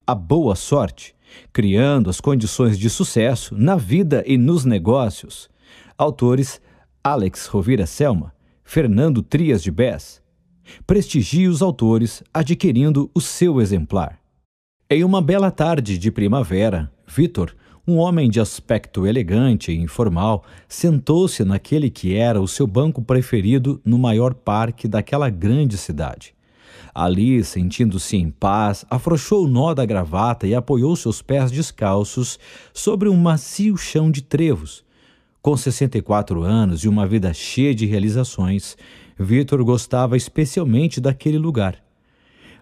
a boa sorte, criando as condições de sucesso na vida e nos negócios. Autores Alex Rovira Selma, Fernando Trias de Bes. Prestigie os autores adquirindo o seu exemplar. Em uma bela tarde de primavera, Vitor, um homem de aspecto elegante e informal, sentou-se naquele que era o seu banco preferido no maior parque daquela grande cidade. Ali, sentindo-se em paz, afrouxou o nó da gravata e apoiou seus pés descalços sobre um macio chão de trevos. Com 64 anos e uma vida cheia de realizações, Vitor gostava especialmente daquele lugar.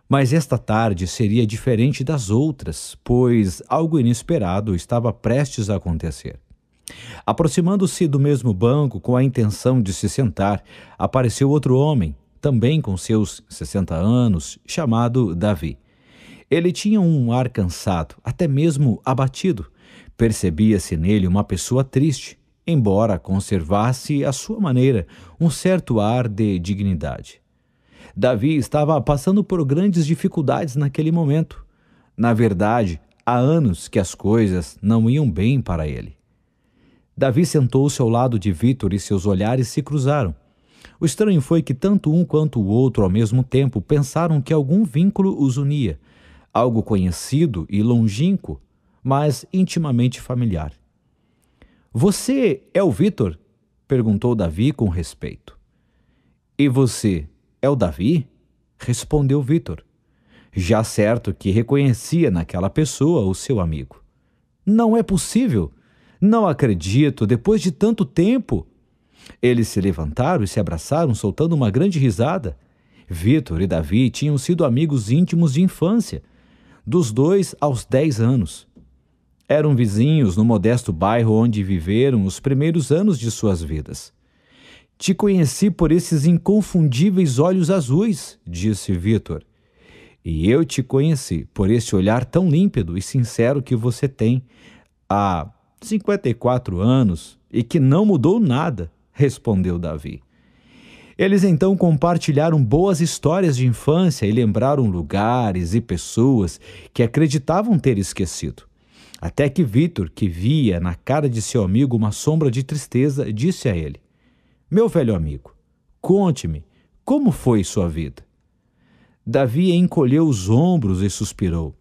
Mas esta tarde seria diferente das outras, pois algo inesperado estava prestes a acontecer. Aproximando-se do mesmo banco com a intenção de se sentar, apareceu outro homem, também com seus 60 anos, chamado Davi. Ele tinha um ar cansado, até mesmo abatido. Percebia-se nele uma pessoa triste, embora conservasse, à sua maneira, um certo ar de dignidade. Davi estava passando por grandes dificuldades naquele momento. Na verdade, há anos que as coisas não iam bem para ele. Davi sentou-se ao lado de Vitor e seus olhares se cruzaram. O estranho foi que tanto um quanto o outro, ao mesmo tempo, pensaram que algum vínculo os unia, algo conhecido e longínquo, mas intimamente familiar. "Você é o Vitor?" perguntou Davi com respeito. "E você é o Davi?" respondeu Vitor, já certo que reconhecia naquela pessoa o seu amigo. "Não é possível! Não acredito, depois de tanto tempo!" Eles se levantaram e se abraçaram, soltando uma grande risada. Vitor e Davi tinham sido amigos íntimos de infância, dos 2 aos 10 anos. Eram vizinhos no modesto bairro onde viveram os primeiros anos de suas vidas. "Te conheci por esses inconfundíveis olhos azuis", disse Vitor. "E eu te conheci por esse olhar tão límpido e sincero que você tem há 54 anos e que não mudou nada", respondeu Davi. Eles então compartilharam boas histórias de infância e lembraram lugares e pessoas que acreditavam ter esquecido. Até que Vitor, que via na cara de seu amigo uma sombra de tristeza, disse a ele: "Meu velho amigo, conte-me, como foi sua vida?" Davi encolheu os ombros e suspirou.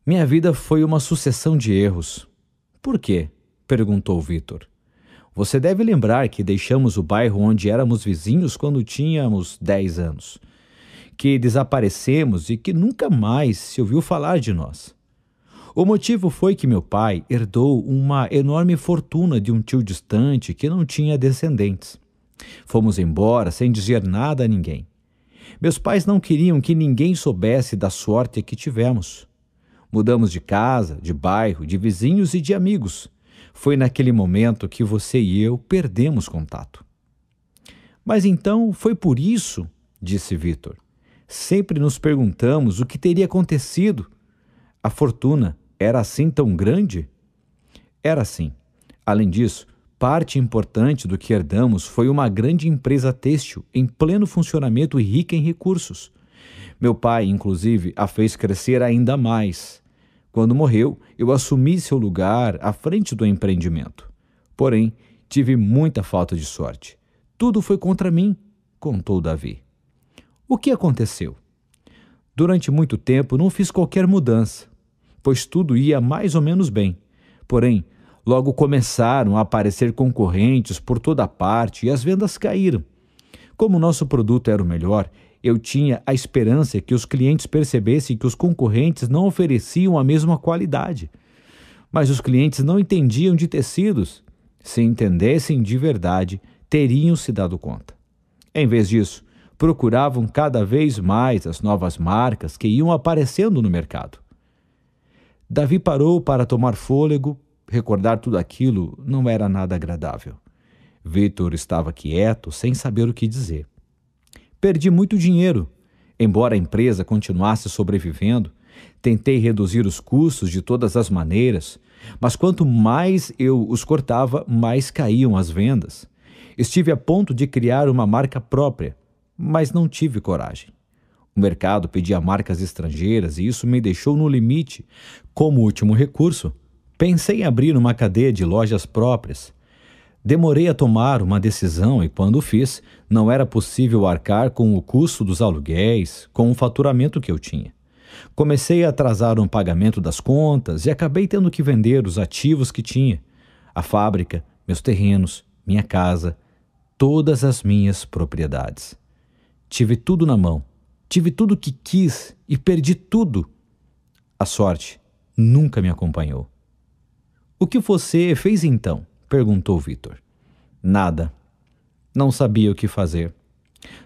"Minha vida foi uma sucessão de erros." "Por quê?" perguntou Vitor. "Você deve lembrar que deixamos o bairro onde éramos vizinhos quando tínhamos 10 anos, que desaparecemos e que nunca mais se ouviu falar de nós. O motivo foi que meu pai herdou uma enorme fortuna de um tio distante que não tinha descendentes. Fomos embora sem dizer nada a ninguém. Meus pais não queriam que ninguém soubesse da sorte que tivemos. Mudamos de casa, de bairro, de vizinhos e de amigos. Foi naquele momento que você e eu perdemos contato." "Mas então foi por isso", disse Vitor. "Sempre nos perguntamos o que teria acontecido. A fortuna era assim tão grande?" "Era assim. Além disso, parte importante do que herdamos foi uma grande empresa têxtil em pleno funcionamento e rica em recursos. Meu pai, inclusive, a fez crescer ainda mais. Quando morreu, eu assumi seu lugar à frente do empreendimento. Porém, tive muita falta de sorte. Tudo foi contra mim", contou Davi. "O que aconteceu?" "Durante muito tempo não fiz qualquer mudança, pois tudo ia mais ou menos bem. Porém, logo começaram a aparecer concorrentes por toda parte e as vendas caíram. Como nosso produto era o melhor, eu tinha a esperança que os clientes percebessem que os concorrentes não ofereciam a mesma qualidade. Mas os clientes não entendiam de tecidos. Se entendessem de verdade, teriam se dado conta. Em vez disso, procuravam cada vez mais as novas marcas que iam aparecendo no mercado." Davi parou para tomar fôlego. Recordar tudo aquilo não era nada agradável. Vitor estava quieto, sem saber o que dizer. "Perdi muito dinheiro. Embora a empresa continuasse sobrevivendo, tentei reduzir os custos de todas as maneiras, mas quanto mais eu os cortava, mais caíam as vendas. Estive a ponto de criar uma marca própria, mas não tive coragem. O O mercado pedia marcas estrangeiras e isso me deixou no limite. Como último recurso, pensei em abrir uma cadeia de lojas próprias. Demorei a tomar uma decisão e, quando o fiz, não era possível arcar com o custo dos aluguéis, com o faturamento que eu tinha. Comecei a atrasar um pagamento das contas e acabei tendo que vender os ativos que tinha. A fábrica, meus terrenos, minha casa, todas as minhas propriedades. Tive tudo na mão, tive tudo o que quis e perdi tudo. A sorte nunca me acompanhou. O que você fez então? Perguntou Vitor. Nada. Não sabia o que fazer.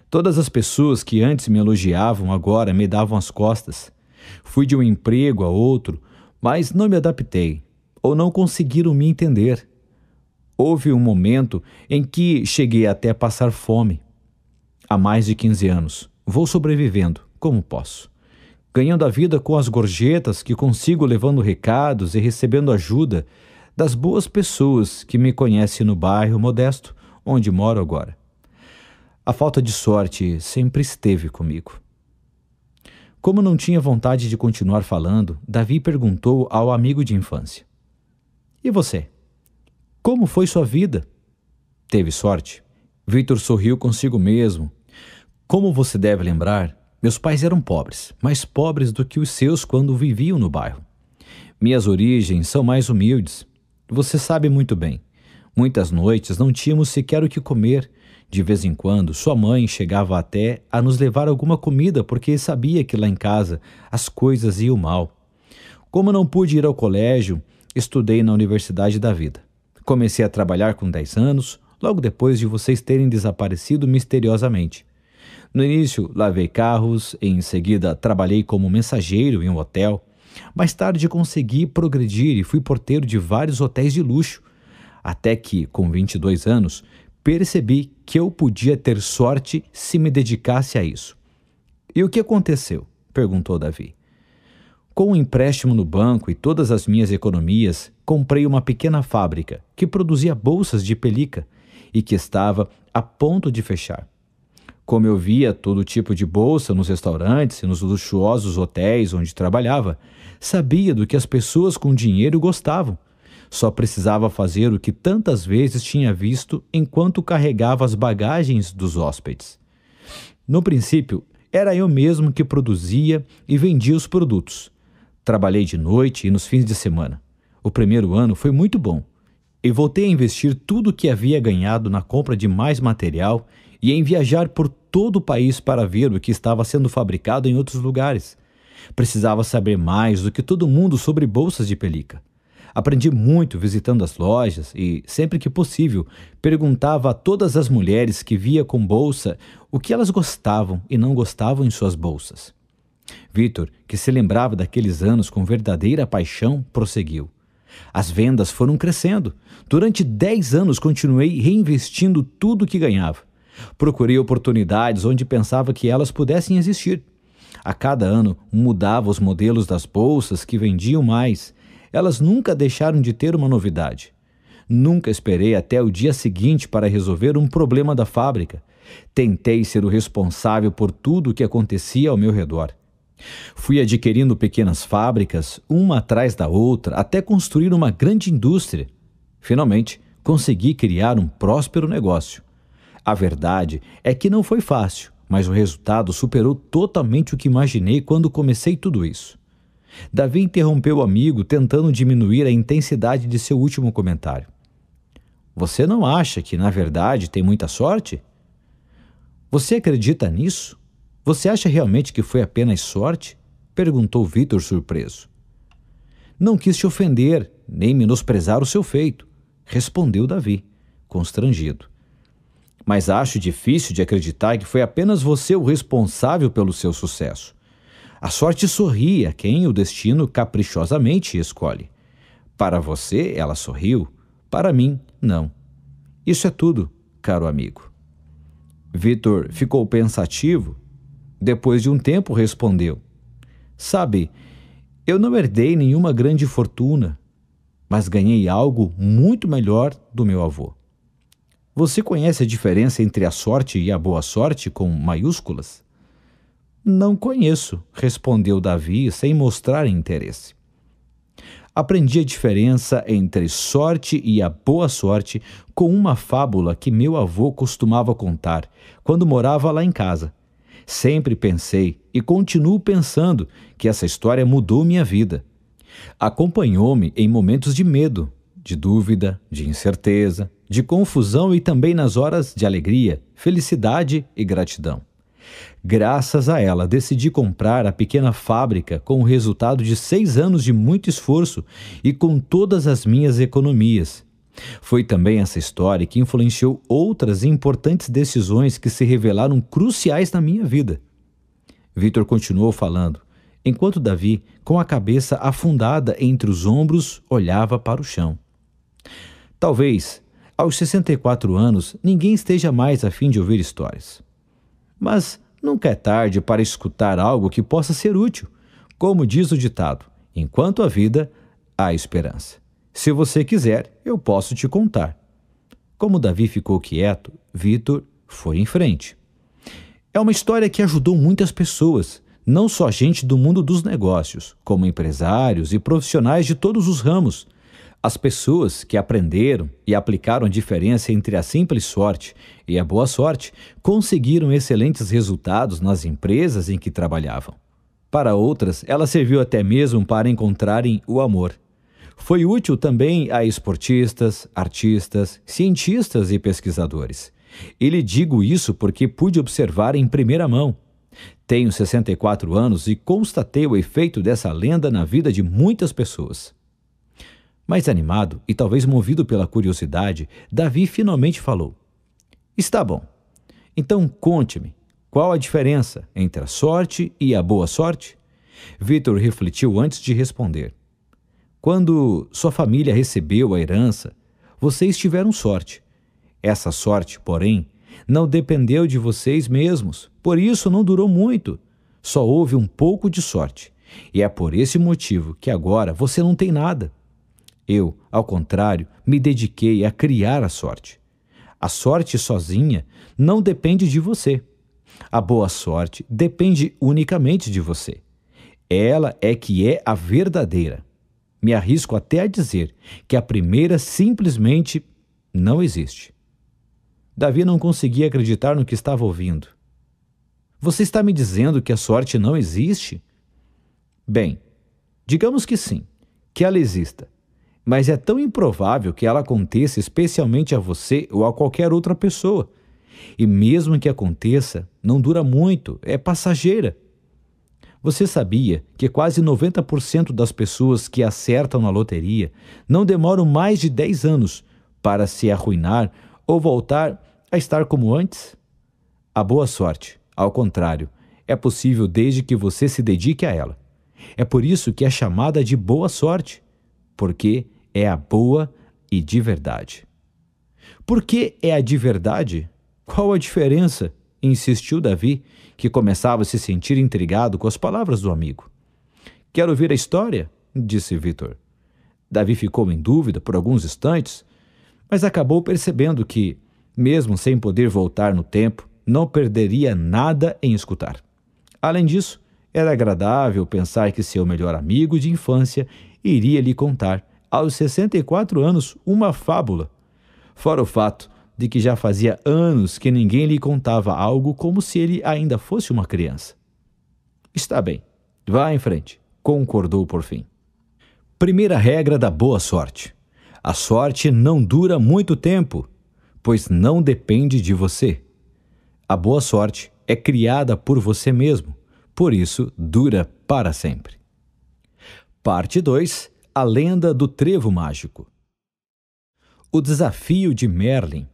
Todas as pessoas que antes me elogiavam agora me davam as costas. Fui de um emprego a outro, mas não me adaptei, ou não conseguiram me entender. Houve um momento em que cheguei até a passar fome. Há mais de 15 anos, vou sobrevivendo como posso, ganhando a vida com as gorjetas que consigo, levando recados e recebendo ajuda das boas pessoas que me conhecem no bairro modesto onde moro agora. A falta de sorte sempre esteve comigo. Como não tinha vontade de continuar falando, Davi perguntou ao amigo de infância: E você? Como foi sua vida? Teve sorte? Vitor sorriu consigo mesmo. Como você deve lembrar, meus pais eram pobres, mais pobres do que os seus quando viviam no bairro. Minhas origens são mais humildes. Você sabe muito bem. Muitas noites não tínhamos sequer o que comer. De vez em quando, sua mãe chegava até a nos levar alguma comida porque sabia que lá em casa as coisas iam mal. Como não pude ir ao colégio, estudei na Universidade da Vida. Comecei a trabalhar com 10 anos, logo depois de vocês terem desaparecido misteriosamente. No início, lavei carros, em seguida trabalhei como mensageiro em um hotel. Mais tarde consegui progredir e fui porteiro de vários hotéis de luxo, até que, com 22 anos, percebi que eu podia ter sorte se me dedicasse a isso. E o que aconteceu? Perguntou Davi. Com um empréstimo no banco e todas as minhas economias, comprei uma pequena fábrica que produzia bolsas de pelica e que estava a ponto de fechar. Como eu via todo tipo de bolsa nos restaurantes e nos luxuosos hotéis onde trabalhava, sabia do que as pessoas com dinheiro gostavam. Só precisava fazer o que tantas vezes tinha visto enquanto carregava as bagagens dos hóspedes. No princípio, era eu mesmo que produzia e vendia os produtos. Trabalhei de noite e nos fins de semana. O primeiro ano foi muito bom. E voltei a investir tudo o que havia ganhado na compra de mais material e em viajar por todo o país para ver o que estava sendo fabricado em outros lugares. Precisava saber mais do que todo mundo sobre bolsas de pelica. Aprendi muito visitando as lojas e, sempre que possível, perguntava a todas as mulheres que via com bolsa o que elas gostavam e não gostavam em suas bolsas. Vitor, que se lembrava daqueles anos com verdadeira paixão, prosseguiu. As vendas foram crescendo. Durante 10 anos continuei reinvestindo tudo o que ganhava. Procurei oportunidades onde pensava que elas pudessem existir. A cada ano mudava os modelos das bolsas que vendiam mais. Elas nunca deixaram de ter uma novidade. Nunca esperei até o dia seguinte para resolver um problema da fábrica. Tentei ser o responsável por tudo o que acontecia ao meu redor. Fui adquirindo pequenas fábricas, uma atrás da outra, até construir uma grande indústria. Finalmente, consegui criar um próspero negócio. A verdade é que não foi fácil, mas o resultado superou totalmente o que imaginei quando comecei tudo isso. Davi interrompeu o amigo, tentando diminuir a intensidade de seu último comentário. Você não acha que, na verdade, tem muita sorte? Você acredita nisso? Você acha realmente que foi apenas sorte? Perguntou Vitor surpreso. Não quis te ofender, nem menosprezar o seu feito, respondeu Davi, constrangido. Mas acho difícil de acreditar que foi apenas você o responsável pelo seu sucesso. A sorte sorri a quem o destino caprichosamente escolhe. Para você, ela sorriu. Para mim, não. Isso é tudo, caro amigo. Vitor ficou pensativo. Depois de um tempo, respondeu. Sabe, eu não herdei nenhuma grande fortuna, mas ganhei algo muito melhor do meu avô. Você conhece a diferença entre a sorte e a boa sorte com maiúsculas? Não conheço, respondeu Davi sem mostrar interesse. Aprendi a diferença entre sorte e a boa sorte com uma fábula que meu avô costumava contar quando morava lá em casa. Sempre pensei e continuo pensando que essa história mudou minha vida. Acompanhou-me em momentos de medo, de dúvida, de incerteza, de confusão e também nas horas de alegria, felicidade e gratidão. Graças a ela, decidi comprar a pequena fábrica com o resultado de 6 anos de muito esforço e com todas as minhas economias. Foi também essa história que influenciou outras importantes decisões que se revelaram cruciais na minha vida. Vitor continuou falando, enquanto Davi, com a cabeça afundada entre os ombros, olhava para o chão. Talvez, aos 64 anos, ninguém esteja mais a fim de ouvir histórias. Mas nunca é tarde para escutar algo que possa ser útil. Como diz o ditado, enquanto há vida, há esperança. Se você quiser, eu posso te contar. Como Davi ficou quieto, Vitor foi em frente. É uma história que ajudou muitas pessoas, não só gente do mundo dos negócios, como empresários e profissionais de todos os ramos. As pessoas que aprenderam e aplicaram a diferença entre a simples sorte e a boa sorte conseguiram excelentes resultados nas empresas em que trabalhavam. Para outras, ela serviu até mesmo para encontrarem o amor. Foi útil também a esportistas, artistas, cientistas e pesquisadores. E lhe digo isso porque pude observar em primeira mão. Tenho 64 anos e constatei o efeito dessa lenda na vida de muitas pessoas. Mais animado e talvez movido pela curiosidade, Davi finalmente falou. Está bom. Então conte-me, qual a diferença entre a sorte e a boa sorte? Vitor refletiu antes de responder. Quando sua família recebeu a herança, vocês tiveram sorte. Essa sorte, porém, não dependeu de vocês mesmos, por isso não durou muito. Só houve um pouco de sorte. E é por esse motivo que agora você não tem nada. Eu, ao contrário, me dediquei a criar a sorte. A sorte sozinha não depende de você. A boa sorte depende unicamente de você. Ela é que é a verdadeira. Me arrisco até a dizer que a primeira simplesmente não existe. Davi não conseguia acreditar no que estava ouvindo. Você está me dizendo que a sorte não existe? Bem, digamos que sim, que ela exista. Mas é tão improvável que ela aconteça especialmente a você ou a qualquer outra pessoa. E mesmo que aconteça, não dura muito, é passageira. Você sabia que quase 90% das pessoas que acertam na loteria não demoram mais de 10 anos para se arruinar ou voltar a estar como antes? A boa sorte, ao contrário, é possível desde que você se dedique a ela. É por isso que é chamada de boa sorte, porque é a boa e de verdade. Por que é a de verdade? Qual a diferença? Insistiu Davi, que começava a se sentir intrigado com as palavras do amigo. Quer ouvir a história? Disse Vitor. Davi ficou em dúvida por alguns instantes, mas acabou percebendo que, mesmo sem poder voltar no tempo, não perderia nada em escutar. Além disso, era agradável pensar que seu melhor amigo de infância iria lhe contar, aos 64 anos, uma fábula. Fora o fato de que já fazia anos que ninguém lhe contava algo como se ele ainda fosse uma criança. Está bem, vá em frente, concordou por fim. Primeira regra da boa sorte. A sorte não dura muito tempo, pois não depende de você. A boa sorte é criada por você mesmo, por isso dura para sempre. Parte 2. A lenda do trevo mágico. O desafio de Merlin.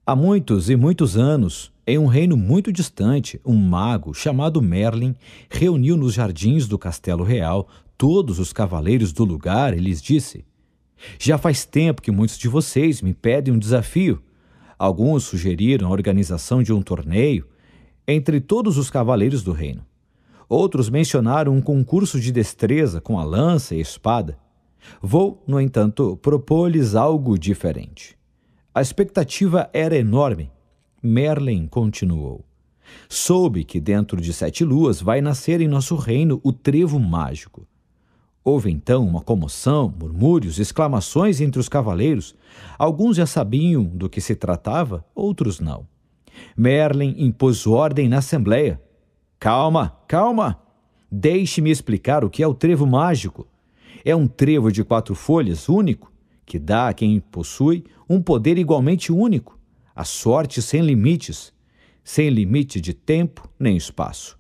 Há muitos e muitos anos, em um reino muito distante, um mago chamado Merlin reuniu nos jardins do Castelo Real todos os cavaleiros do lugar e lhes disse: Já faz tempo que muitos de vocês me pedem um desafio. Alguns sugeriram a organização de um torneio entre todos os cavaleiros do reino. Outros mencionaram um concurso de destreza com a lança e a espada. Vou, no entanto, propor-lhes algo diferente. A expectativa era enorme. Merlin continuou. Soube que dentro de 7 luas vai nascer em nosso reino o trevo mágico. Houve então uma comoção, murmúrios, exclamações entre os cavaleiros. Alguns já sabiam do que se tratava, outros não. Merlin impôs ordem na assembleia. Calma, calma! Deixe-me explicar o que é o trevo mágico. É um trevo de 4 folhas único, que dá a quem possui um poder igualmente único, a sorte sem limites, sem limite de tempo nem espaço.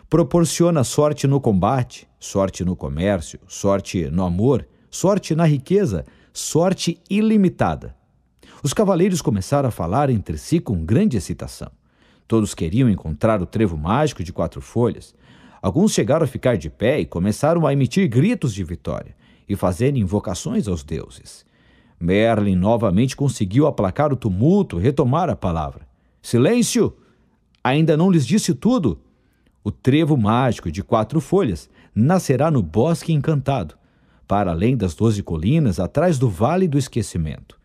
Proporciona sorte no combate, sorte no comércio, sorte no amor, sorte na riqueza, sorte ilimitada. Os cavaleiros começaram a falar entre si com grande excitação. Todos queriam encontrar o trevo mágico de 4 folhas. Alguns chegaram a ficar de pé e começaram a emitir gritos de vitória e fazer invocações aos deuses. Merlin novamente conseguiu aplacar o tumulto e retomar a palavra. Silêncio! Ainda não lhes disse tudo. O trevo mágico de 4 folhas nascerá no Bosque Encantado, para além das 12 colinas, atrás do Vale do Esquecimento.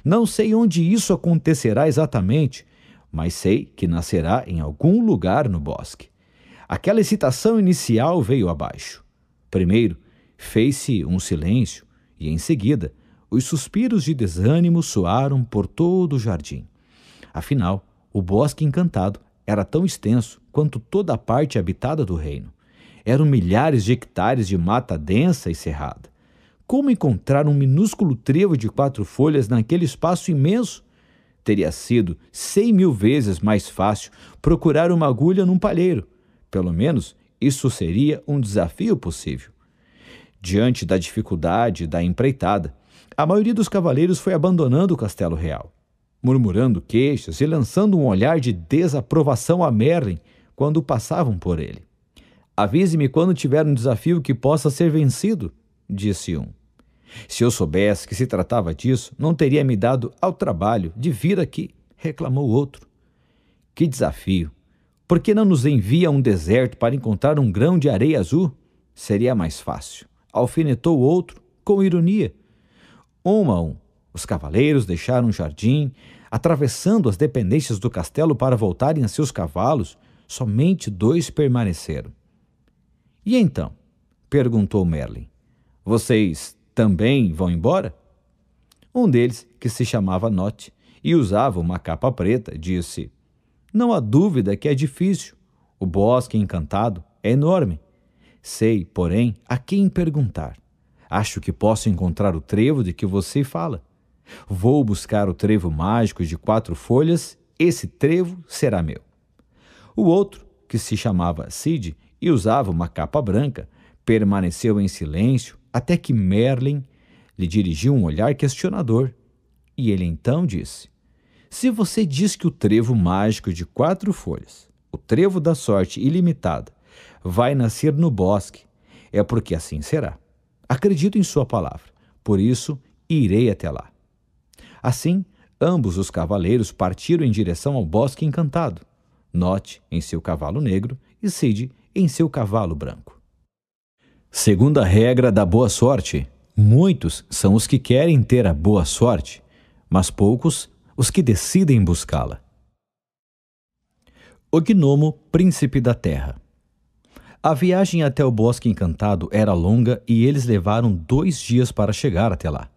Não sei onde isso acontecerá exatamente, mas sei que nascerá em algum lugar no bosque. Aquela excitação inicial veio abaixo. Primeiro, fez-se um silêncio e, em seguida, os suspiros de desânimo soaram por todo o jardim. Afinal, o Bosque Encantado era tão extenso quanto toda a parte habitada do reino. Eram milhares de hectares de mata densa e cerrada. Como encontrar um minúsculo trevo de 4 folhas naquele espaço imenso? Teria sido 100.000 vezes mais fácil procurar uma agulha num palheiro. Pelo menos, isso seria um desafio possível. Diante da dificuldade da empreitada, a maioria dos cavaleiros foi abandonando o castelo real, murmurando queixas e lançando um olhar de desaprovação a Merlin quando passavam por ele. Avise-me quando tiver um desafio que possa ser vencido, disse um. Se eu soubesse que se tratava disso, não teria me dado ao trabalho de vir aqui, reclamou outro. Que desafio! Por que não nos envia a um deserto para encontrar um grão de areia azul? Seria mais fácil, alfinetou o outro, com ironia. Um a um, os cavaleiros deixaram o jardim, atravessando as dependências do castelo para voltarem a seus cavalos. Somente 2 permaneceram. E então? Perguntou Merlin. Vocês também vão embora? Um deles, que se chamava Not e usava uma capa preta, disse: Não há dúvida que é difícil. O Bosque Encantado é enorme. Sei, porém, a quem perguntar. Acho que posso encontrar o trevo de que você fala. Vou buscar o trevo mágico de 4 folhas, esse trevo será meu. O outro, que se chamava Cid e usava uma capa branca, permaneceu em silêncio até que Merlin lhe dirigiu um olhar questionador. E ele então disse: Se você diz que o trevo mágico de 4 folhas, o trevo da sorte ilimitada, vai nascer no bosque, é porque assim será. Acredito em sua palavra, por isso irei até lá. Assim, ambos os cavaleiros partiram em direção ao Bosque Encantado, Not em seu cavalo negro e Cid em seu cavalo branco. Segunda regra da boa sorte: muitos são os que querem ter a boa sorte, mas poucos os que decidem buscá-la. O Gnomo, Príncipe da Terra. A viagem até o Bosque Encantado era longa e eles levaram 2 dias para chegar até lá.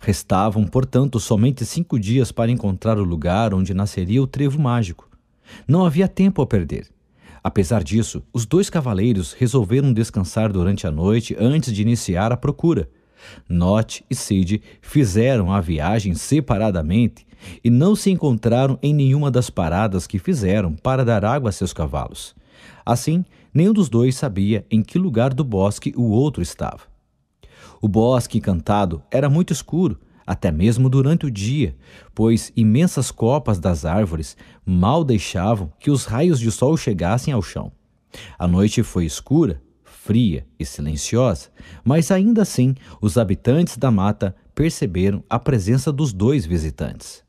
Restavam, portanto, somente 5 dias para encontrar o lugar onde nasceria o trevo mágico. Não havia tempo a perder. Apesar disso, os 2 cavaleiros resolveram descansar durante a noite antes de iniciar a procura. Not e Cid fizeram a viagem separadamente e não se encontraram em nenhuma das paradas que fizeram para dar água a seus cavalos. Assim, nenhum dos 2 sabia em que lugar do bosque o outro estava. O Bosque Encantado era muito escuro, até mesmo durante o dia, pois imensas copas das árvores mal deixavam que os raios de sol chegassem ao chão. A noite foi escura, fria e silenciosa, mas ainda assim os habitantes da mata perceberam a presença dos 2 visitantes.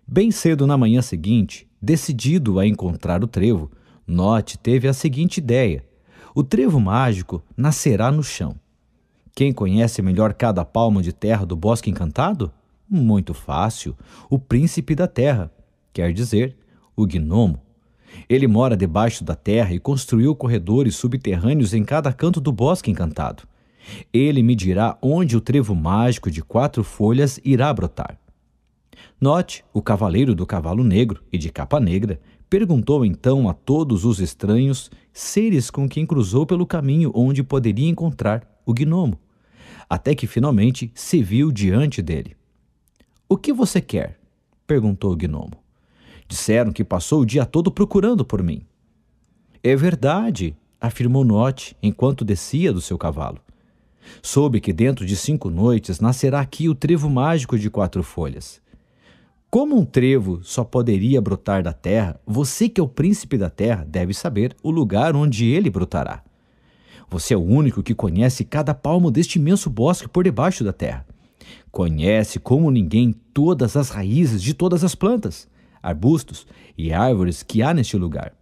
Bem cedo na manhã seguinte, decidido a encontrar o trevo, Not teve a seguinte ideia: o trevo mágico nascerá no chão. Quem conhece melhor cada palmo de terra do Bosque Encantado? Muito fácil, o Príncipe da Terra, quer dizer, o Gnomo. Ele mora debaixo da terra e construiu corredores subterrâneos em cada canto do bosque encantado. Ele me dirá onde o trevo mágico de 4 folhas irá brotar. Note, o cavaleiro do cavalo negro e de capa negra, perguntou então a todos os estranhos seres com quem cruzou pelo caminho onde poderia encontrar o gnomo, até que finalmente se viu diante dele. "O que você quer?" perguntou o gnomo. "Disseram que passou o dia todo procurando por mim." "É verdade", afirmou Note enquanto descia do seu cavalo. "Soube que dentro de 5 noites nascerá aqui o trevo mágico de 4 folhas. Como um trevo só poderia brotar da terra, você que é o príncipe da terra deve saber o lugar onde ele brotará. Você é o único que conhece cada palmo deste imenso bosque por debaixo da terra. Conhece como ninguém todas as raízes de todas as plantas, arbustos e árvores que há neste lugar.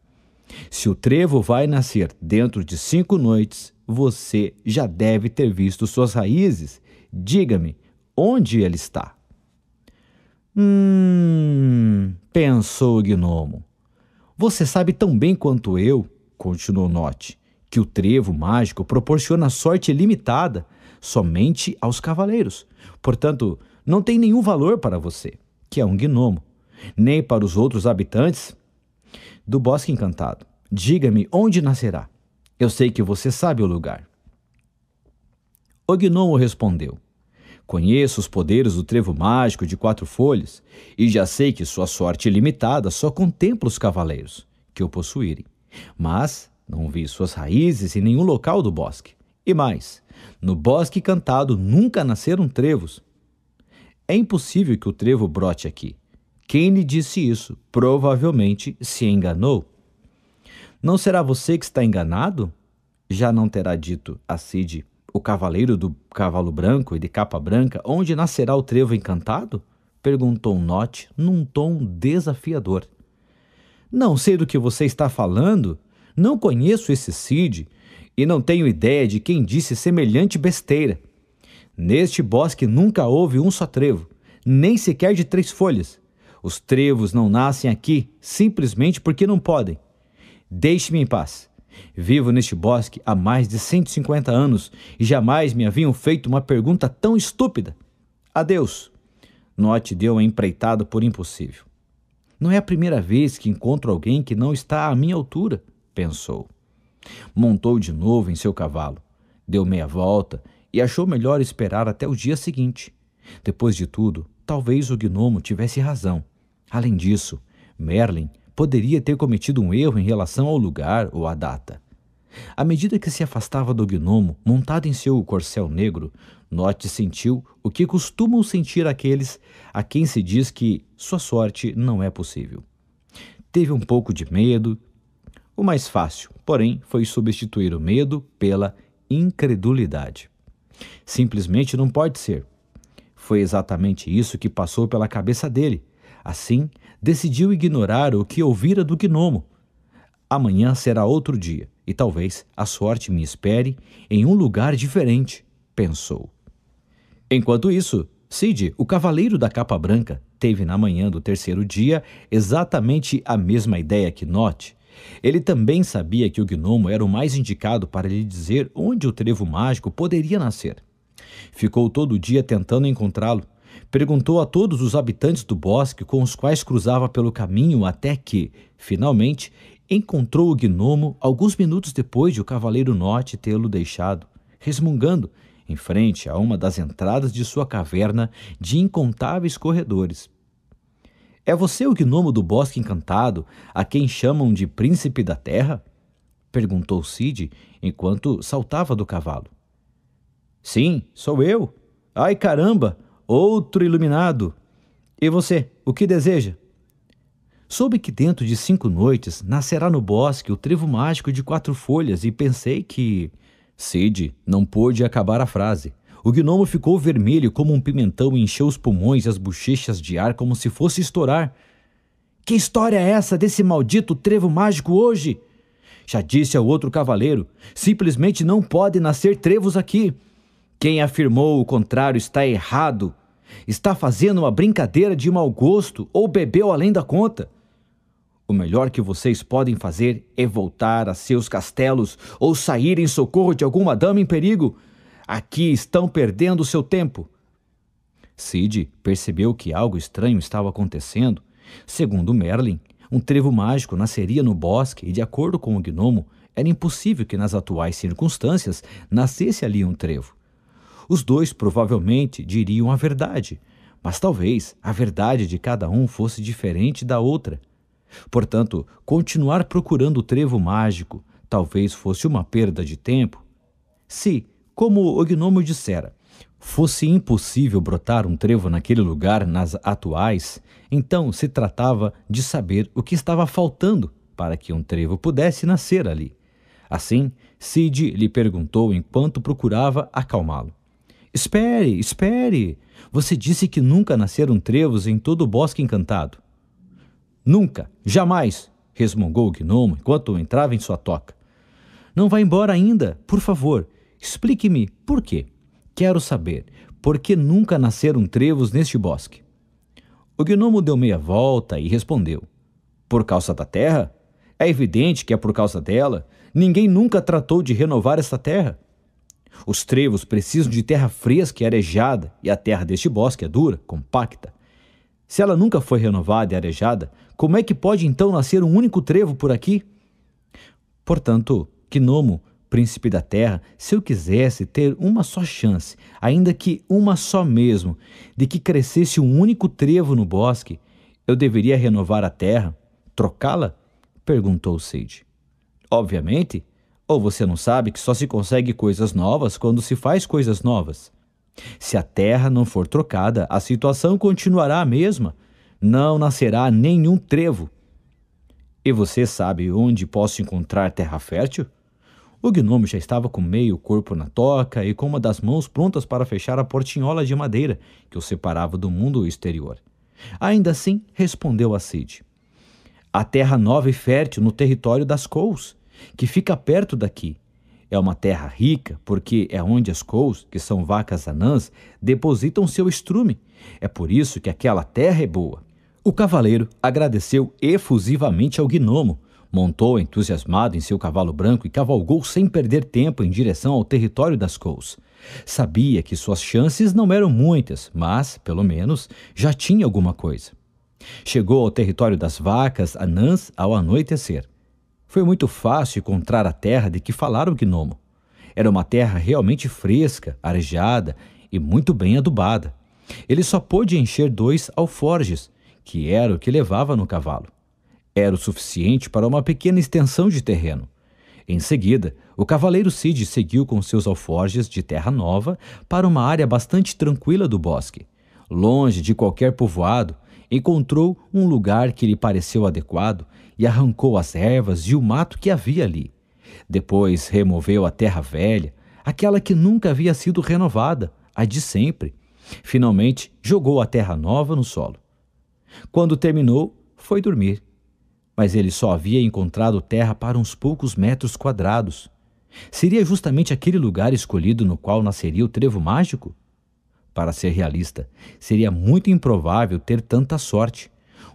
Se o trevo vai nascer dentro de 5 noites, você já deve ter visto suas raízes. Diga-me, onde ele está?" Pensou o gnomo. "Você sabe tão bem quanto eu", continuou Note, "que o trevo mágico proporciona sorte ilimitada somente aos cavaleiros. Portanto, não tem nenhum valor para você, que é um gnomo, nem para os outros habitantes do Bosque Encantado. Diga-me onde nascerá. Eu sei que você sabe o lugar." O gnomo respondeu: "Conheço os poderes do trevo mágico de 4 folhas e já sei que sua sorte ilimitada só contempla os cavaleiros que o possuírem. Mas não vi suas raízes em nenhum local do bosque. E mais, no Bosque Encantado nunca nasceram trevos. É impossível que o trevo brote aqui. Quem lhe disse isso provavelmente se enganou." "Não será você que está enganado? Já não terá dito a Cid, o cavaleiro do cavalo branco e de capa branca, onde nascerá o trevo encantado?" perguntou Note num tom desafiador. "Não sei do que você está falando. Não conheço esse Cid e não tenho ideia de quem disse semelhante besteira. Neste bosque nunca houve um só trevo, nem sequer de 3 folhas. Os trevos não nascem aqui simplesmente porque não podem. Deixe-me em paz. Vivo neste bosque há mais de 150 anos e jamais me haviam feito uma pergunta tão estúpida. Adeus." Note deu a empreitada por impossível. "Não é a primeira vez que encontro alguém que não está à minha altura", pensou. Montou de novo em seu cavalo, deu meia volta e achou melhor esperar até o dia seguinte. Depois de tudo, talvez o gnomo tivesse razão. Além disso, Merlin poderia ter cometido um erro em relação ao lugar ou à data. À medida que se afastava do gnomo, montado em seu corcel negro, Note sentiu o que costumam sentir aqueles a quem se diz que sua sorte não é possível. Teve um pouco de medo. O mais fácil, porém, foi substituir o medo pela incredulidade. Simplesmente não pode ser. Foi exatamente isso que passou pela cabeça dele. Assim, decidiu ignorar o que ouvira do gnomo. Amanhã será outro dia, e talvez a sorte me espere em um lugar diferente, pensou. Enquanto isso, Cid, o cavaleiro da capa branca, teve na manhã do 3º dia exatamente a mesma ideia que Note. Ele também sabia que o gnomo era o mais indicado para lhe dizer onde o trevo mágico poderia nascer. Ficou todo o dia tentando encontrá-lo. Perguntou a todos os habitantes do bosque com os quais cruzava pelo caminho até que, finalmente, encontrou o gnomo alguns minutos depois de o cavaleiro Note tê-lo deixado, resmungando em frente a uma das entradas de sua caverna de incontáveis corredores. "É você o gnomo do Bosque Encantado, a quem chamam de Príncipe da Terra?" perguntou Cid enquanto saltava do cavalo. "Sim, sou eu. Ai, caramba, outro iluminado. E você, o que deseja?" "Soube que dentro de 5 noites nascerá no bosque o trevo mágico de 4 folhas e pensei que..." Cid não pôde acabar a frase. O gnomo ficou vermelho como um pimentão e encheu os pulmões e as bochechas de ar como se fosse estourar. "Que história é essa desse maldito trevo mágico hoje? Já disse ao outro cavaleiro, simplesmente não pode nascer trevos aqui. Quem afirmou o contrário está errado. Está fazendo uma brincadeira de mau gosto ou bebeu além da conta. O melhor que vocês podem fazer é voltar a seus castelos ou sair em socorro de alguma dama em perigo. Aqui estão perdendo seu tempo. Cid percebeu que algo estranho estava acontecendo. Segundo Merlin, um trevo mágico nasceria no bosque e, de acordo com o gnomo, era impossível que nas atuais circunstâncias nascesse ali um trevo. Os dois provavelmente diriam a verdade, mas talvez a verdade de cada um fosse diferente da outra. Portanto, continuar procurando o trevo mágico talvez fosse uma perda de tempo. Se, como o gnomo dissera, fosse impossível brotar um trevo naquele lugar nas atuais, então se tratava de saber o que estava faltando para que um trevo pudesse nascer ali. Assim, Cid lhe perguntou enquanto procurava acalmá-lo. Espere, espere! Você disse que nunca nasceram trevos em todo o bosque encantado. Nunca, jamais! Resmungou o gnomo enquanto entrava em sua toca. Não vá embora ainda, por favor. Explique-me por quê. Quero saber por que nunca nasceram trevos neste bosque. O gnomo deu meia volta e respondeu. Por causa da terra? É evidente que é por causa dela. Ninguém nunca tratou de renovar esta terra. Os trevos precisam de terra fresca e arejada, e a terra deste bosque é dura, compacta. Se ela nunca foi renovada e arejada, como é que pode então nascer um único trevo por aqui? Portanto, gnomo, príncipe da terra, se eu quisesse ter uma só chance, ainda que uma só mesmo, de que crescesse um único trevo no bosque, eu deveria renovar a terra, trocá-la? Perguntou Cid. Obviamente. Ou você não sabe que só se consegue coisas novas quando se faz coisas novas? Se a terra não for trocada, a situação continuará a mesma. Não nascerá nenhum trevo. E você sabe onde posso encontrar terra fértil? O gnomo já estava com meio corpo na toca e com uma das mãos prontas para fechar a portinhola de madeira que o separava do mundo exterior. Ainda assim, respondeu a Cid. A terra nova e fértil no território das Cous, que fica perto daqui. É uma terra rica, porque é onde as Cous, que são vacas anãs, depositam seu estrume. É por isso que aquela terra é boa. O cavaleiro agradeceu efusivamente ao gnomo, montou entusiasmado em seu cavalo branco e cavalgou sem perder tempo em direção ao território das Cous. Sabia que suas chances não eram muitas, mas, pelo menos, já tinha alguma coisa. Chegou ao território das vacas anãs ao anoitecer. Foi muito fácil encontrar a terra de que falara o gnomo. Era uma terra realmente fresca, arejada e muito bem adubada. Ele só pôde encher 2 alforjes, que era o que levava no cavalo. Era o suficiente para uma pequena extensão de terreno. Em seguida, o cavaleiro Cid seguiu com seus alforjes de terra nova para uma área bastante tranquila do bosque. Longe de qualquer povoado, encontrou um lugar que lhe pareceu adequado e arrancou as ervas e o mato que havia ali. Depois removeu a terra velha, aquela que nunca havia sido renovada, a de sempre. Finalmente, jogou a terra nova no solo. Quando terminou, foi dormir. Mas ele só havia encontrado terra para uns poucos metros quadrados. Seria justamente aquele lugar escolhido no qual nasceria o trevo mágico? Para ser realista, seria muito improvável ter tanta sorte.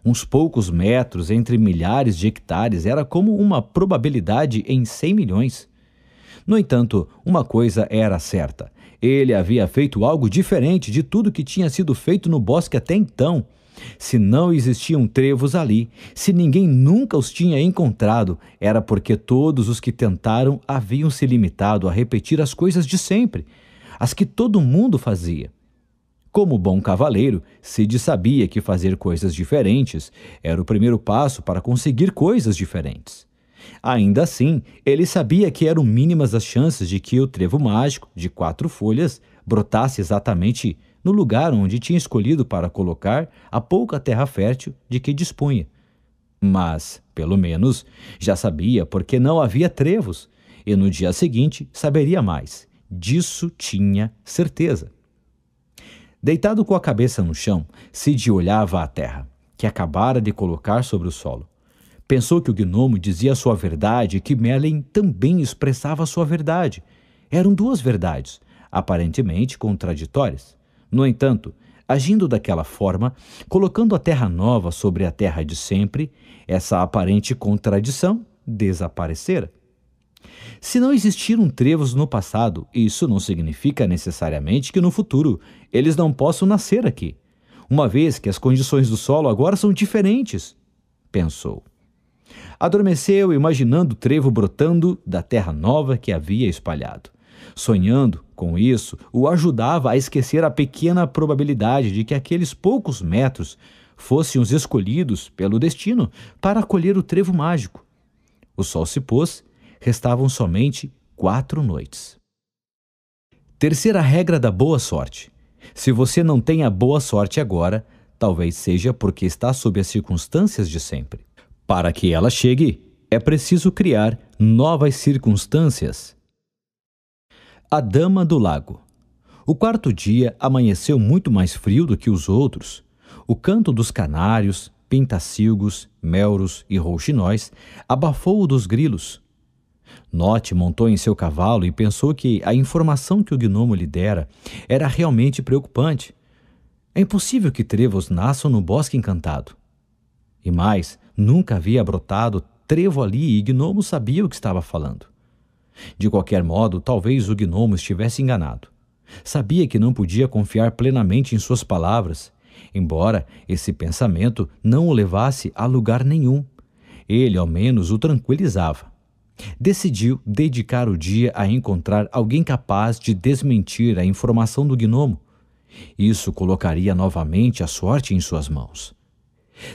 Uns poucos metros entre milhares de hectares era como uma probabilidade em 100 milhões. No entanto, uma coisa era certa. Ele havia feito algo diferente de tudo que tinha sido feito no bosque até então. Se não existiam trevos ali, se ninguém nunca os tinha encontrado, era porque todos os que tentaram haviam se limitado a repetir as coisas de sempre, as que todo mundo fazia. Como bom cavaleiro, Cid sabia que fazer coisas diferentes era o primeiro passo para conseguir coisas diferentes. Ainda assim, ele sabia que eram mínimas as chances de que o trevo mágico, de 4 folhas, brotasse exatamente no lugar onde tinha escolhido para colocar a pouca terra fértil de que dispunha. Mas, pelo menos, já sabia porque não havia trevos, e no dia seguinte saberia mais. Disso tinha certeza. Deitado com a cabeça no chão, Cid olhava a terra, que acabara de colocar sobre o solo. Pensou que o gnomo dizia sua verdade e que Merlin também expressava sua verdade. Eram 2 verdades, aparentemente contraditórias. No entanto, Agindo daquela forma, colocando a terra nova sobre a terra de sempre, essa aparente contradição desaparecera. Se não existiram trevos no passado, isso não significa necessariamente que no futuro eles não possam nascer aqui, uma vez que as condições do solo agora são diferentes, pensou. Adormeceu, imaginando o trevo brotando da terra nova que havia espalhado. Sonhando com isso, o ajudava a esquecer a pequena probabilidade de que aqueles poucos metros fossem os escolhidos pelo destino para acolher o trevo mágico. O sol se pôs, restavam somente 4 noites. Terceira regra da boa sorte. Se você não tem a boa sorte agora, talvez seja porque está sob as circunstâncias de sempre. Para que ela chegue, é preciso criar novas circunstâncias. A Dama do Lago. O quarto dia amanheceu muito mais frio do que os outros. O canto dos canários, pintacilgos, melros e rouxinóis abafou o dos grilos. Note montou em seu cavalo e pensou que a informação que o gnomo lhe dera era realmente preocupante. É impossível que trevos nasçam no bosque encantado. E mais, nunca havia brotado trevo ali e gnomo sabia o que estava falando. De qualquer modo, talvez o gnomo estivesse enganado. Sabia que não podia confiar plenamente em suas palavras, embora esse pensamento não o levasse a lugar nenhum. Ele, ao menos, o tranquilizava. Decidiu dedicar o dia a encontrar alguém capaz de desmentir a informação do gnomo. Isso colocaria novamente a sorte em suas mãos.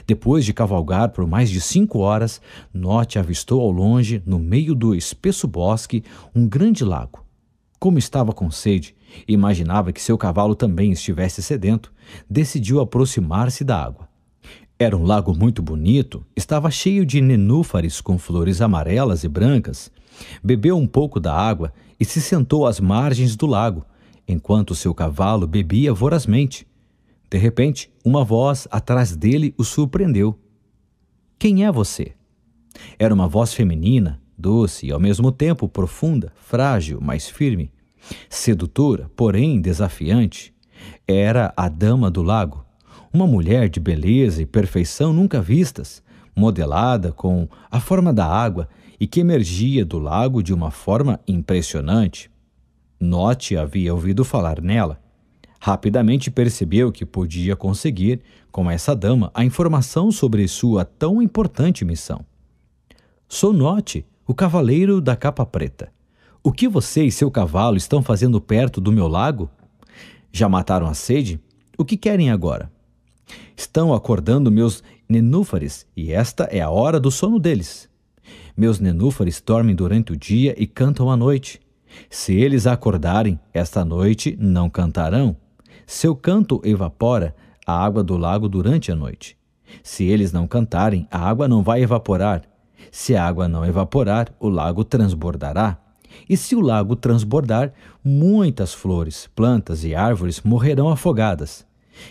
Depois de cavalgar por mais de 5 horas, Note avistou ao longe, no meio do espesso bosque, um grande lago. Como estava com sede e imaginava que seu cavalo também estivesse sedento, decidiu aproximar-se da água. Era um lago muito bonito, estava cheio de nenúfares com flores amarelas e brancas. Bebeu um pouco da água e se sentou às margens do lago, enquanto seu cavalo bebia vorazmente. De repente, uma voz atrás dele o surpreendeu. — Quem é você? Era uma voz feminina, doce e ao mesmo tempo profunda, frágil, mas firme. Sedutora, porém desafiante. Era a Dama do Lago, uma mulher de beleza e perfeição nunca vistas, modelada com a forma da água e que emergia do lago de uma forma impressionante. Note havia ouvido falar nela. Rapidamente percebeu que podia conseguir, com essa dama, a informação sobre sua tão importante missão. — Sou Note, o cavaleiro da capa preta. O que você e seu cavalo estão fazendo perto do meu lago? Já mataram a sede? O que querem agora? — Estão acordando meus nenúfares e esta é a hora do sono deles. Meus nenúfares dormem durante o dia e cantam à noite. Se eles acordarem, esta noite não cantarão. Seu canto evapora a água do lago durante a noite. Se eles não cantarem, a água não vai evaporar. Se a água não evaporar, o lago transbordará. E se o lago transbordar, muitas flores, plantas e árvores morrerão afogadas.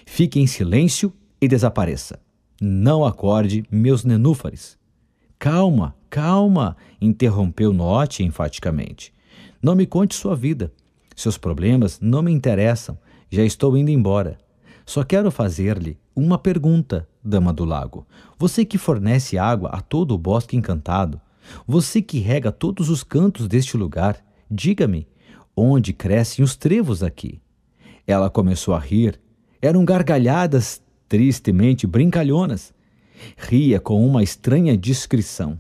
Fique em silêncio e desapareça. Não acorde meus nenúfares. — Calma, calma, interrompeu Note enfaticamente. Não me conte sua vida. Seus problemas não me interessam. Já estou indo embora. Só quero fazer-lhe uma pergunta, Dama do Lago. Você que fornece água a todo o bosque encantado, você que rega todos os cantos deste lugar, diga-me, onde crescem os trevos aqui? Ela começou a rir. Eram gargalhadas tristemente brincalhonas. Ria com uma estranha discrição.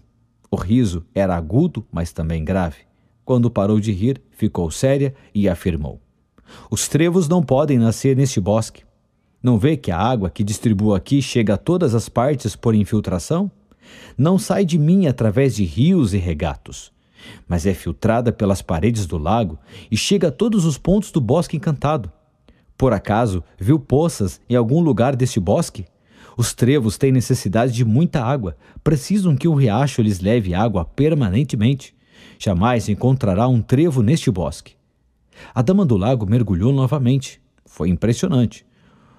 O riso era agudo, mas também grave. Quando parou de rir, ficou séria e afirmou: os trevos não podem nascer neste bosque. Não vê que a água que distribuo aqui chega a todas as partes por infiltração? Não sai de mim através de rios e regatos, mas é filtrada pelas paredes do lago e chega a todos os pontos do bosque encantado. Por acaso, viu poças em algum lugar deste bosque? Os trevos têm necessidade de muita água, precisam que um riacho lhes leve água permanentemente. Jamais encontrará um trevo neste bosque. A Dama do Lago mergulhou novamente. Foi impressionante.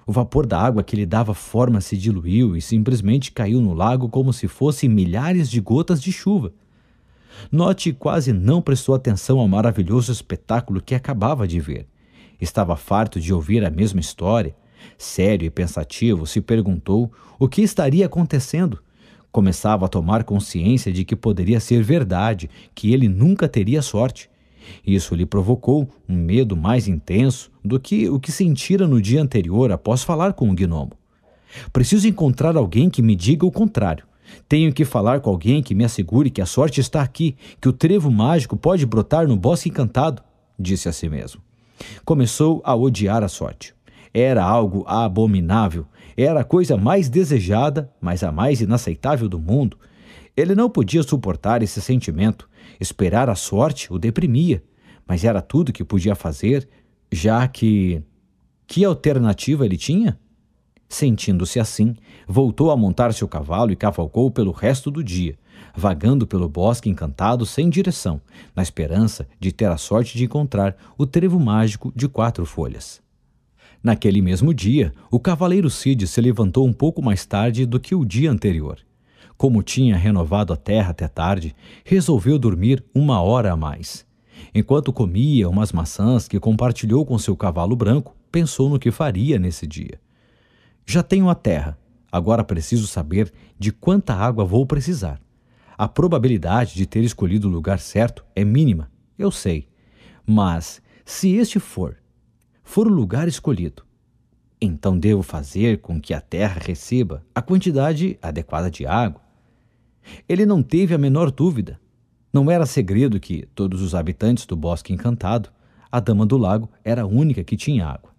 O vapor da água que lhe dava forma se diluiu e simplesmente caiu no lago como se fossem milhares de gotas de chuva. Note quase não prestou atenção ao maravilhoso espetáculo que acabava de ver. Estava farto de ouvir a mesma história. Sério e pensativo, se perguntou o que estaria acontecendo. Começava a tomar consciência de que poderia ser verdade, que ele nunca teria sorte. Isso lhe provocou um medo mais intenso do que o que sentira no dia anterior após falar com o gnomo. Preciso encontrar alguém que me diga o contrário. Tenho que falar com alguém que me assegure que a sorte está aqui, que o trevo mágico pode brotar no bosque encantado, disse a si mesmo. Começou a odiar a sorte. Era algo abominável. Era a coisa mais desejada, mas a mais inaceitável do mundo. Ele não podia suportar esse sentimento. Esperar a sorte o deprimia, mas era tudo que podia fazer, já que... Que alternativa ele tinha? Sentindo-se assim, voltou a montar seu cavalo e cavalgou pelo resto do dia, vagando pelo bosque encantado sem direção, na esperança de ter a sorte de encontrar o trevo mágico de 4 folhas. Naquele mesmo dia, o cavaleiro Cid se levantou um pouco mais tarde do que o dia anterior. Como tinha renovado a terra até tarde, resolveu dormir 1 hora a mais. Enquanto comia umas maçãs que compartilhou com seu cavalo branco, pensou no que faria nesse dia. Já tenho a terra, agora preciso saber de quanta água vou precisar. A probabilidade de ter escolhido o lugar certo é mínima, eu sei. Mas, se este for o lugar escolhido, então devo fazer com que a terra receba a quantidade adequada de água. Ele não teve a menor dúvida. Não era segredo que todos os habitantes do Bosque Encantado, a Dama do Lago era a única que tinha água.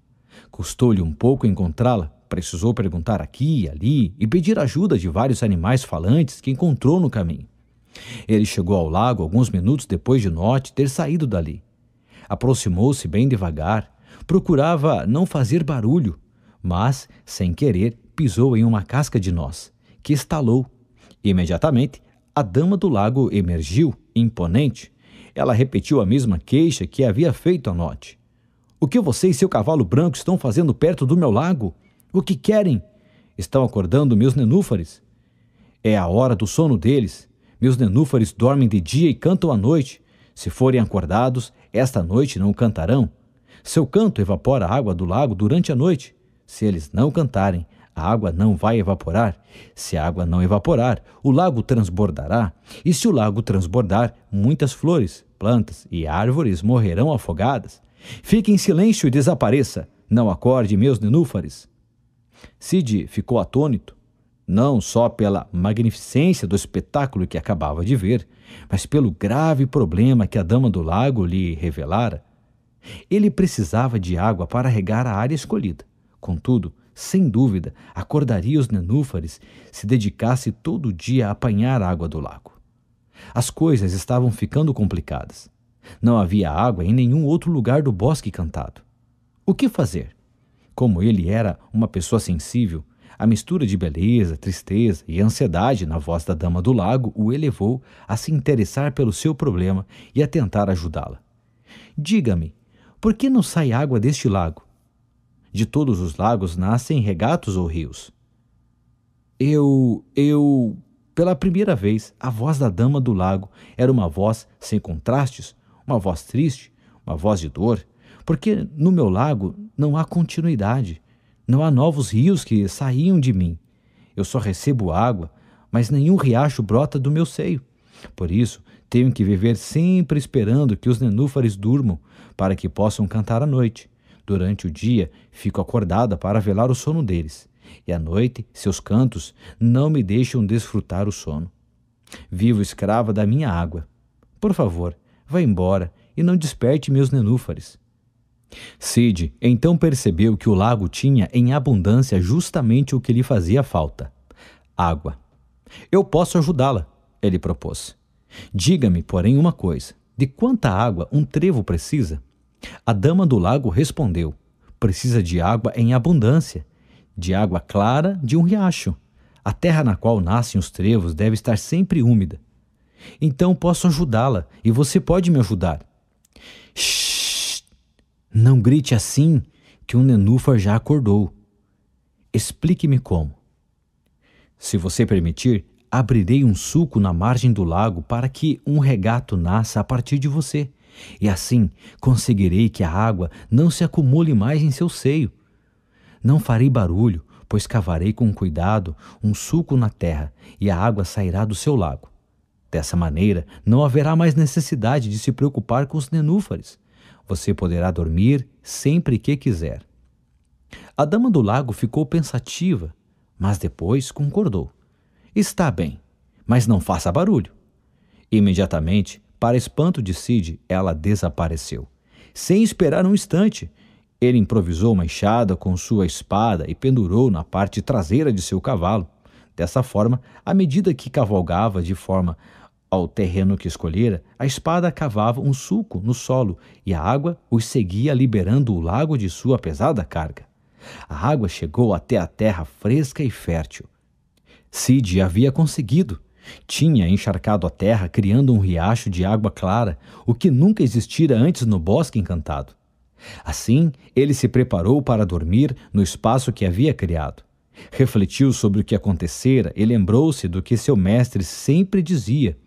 Custou-lhe um pouco encontrá-la. Precisou perguntar aqui e ali e pedir ajuda de vários animais falantes que encontrou no caminho. Ele chegou ao lago alguns minutos depois de Note ter saído dali. Aproximou-se bem devagar, procurava não fazer barulho, mas, sem querer, pisou em uma casca de noz, que estalou. Imediatamente, a Dama do Lago emergiu, imponente. Ela repetiu a mesma queixa que havia feito a Note. O que você e seu cavalo branco estão fazendo perto do meu lago? O que querem? Estão acordando meus nenúfares? É a hora do sono deles. Meus nenúfares dormem de dia e cantam à noite. Se forem acordados, esta noite não cantarão. Seu canto evapora a água do lago durante a noite. Se eles não cantarem, a água não vai evaporar. Se a água não evaporar, o lago transbordará. E se o lago transbordar, muitas flores, plantas e árvores morrerão afogadas. Fique em silêncio e desapareça. Não acorde meus nenúfares. Cid ficou atônito, não só pela magnificência do espetáculo que acabava de ver, mas pelo grave problema que a Dama do Lago lhe revelara. Ele precisava de água para regar a área escolhida. Contudo, sem dúvida, acordaria os nenúfares se dedicasse todo dia a apanhar a água do lago. As coisas estavam ficando complicadas. Não havia água em nenhum outro lugar do Bosque Encantado. O que fazer? Como ele era uma pessoa sensível, a mistura de beleza, tristeza e ansiedade na voz da Dama do Lago o elevou a se interessar pelo seu problema e a tentar ajudá-la. Diga-me, por que não sai água deste lago? De todos os lagos nascem regatos ou rios? Pela primeira vez, a voz da Dama do Lago era uma voz sem contrastes, uma voz triste, uma voz de dor. Porque no meu lago não há continuidade, não há novos rios que saíam de mim. Eu só recebo água, mas nenhum riacho brota do meu seio. Por isso, tenho que viver sempre esperando que os nenúfares durmam, para que possam cantar à noite. Durante o dia, fico acordada para velar o sono deles, e à noite, seus cantos não me deixam desfrutar o sono. Vivo escrava da minha água. Por favor, vá embora e não desperte meus nenúfares. Cid então percebeu que o lago tinha em abundância justamente o que lhe fazia falta: água. Eu posso ajudá-la, ele propôs. Diga-me, porém, uma coisa: de quanta água um trevo precisa? A Dama do Lago respondeu: precisa de água em abundância, de água clara de um riacho. A terra na qual nascem os trevos deve estar sempre úmida. Então posso ajudá-la e você pode me ajudar. Shhh! Não grite assim, que um nenúfar já acordou. Explique-me como. Se você permitir, abrirei um sulco na margem do lago para que um regato nasça a partir de você, e assim conseguirei que a água não se acumule mais em seu seio. Não farei barulho, pois cavarei com cuidado um sulco na terra, e a água sairá do seu lago. Dessa maneira, não haverá mais necessidade de se preocupar com os nenúfares. Você poderá dormir sempre que quiser. A dama do lago ficou pensativa, mas depois concordou. Está bem, mas não faça barulho. Imediatamente, para espanto de Cid, ela desapareceu. Sem esperar um instante, ele improvisou uma enxada com sua espada e pendurou na parte traseira de seu cavalo. Dessa forma, à medida que cavalgava de forma ao terreno que escolhera, a espada cavava um sulco no solo e a água os seguia, liberando o lago de sua pesada carga. A água chegou até a terra fresca e fértil. Cid havia conseguido. Tinha encharcado a terra, criando um riacho de água clara, o que nunca existira antes no Bosque Encantado. Assim, ele se preparou para dormir no espaço que havia criado. Refletiu sobre o que acontecera e lembrou-se do que seu mestre sempre dizia: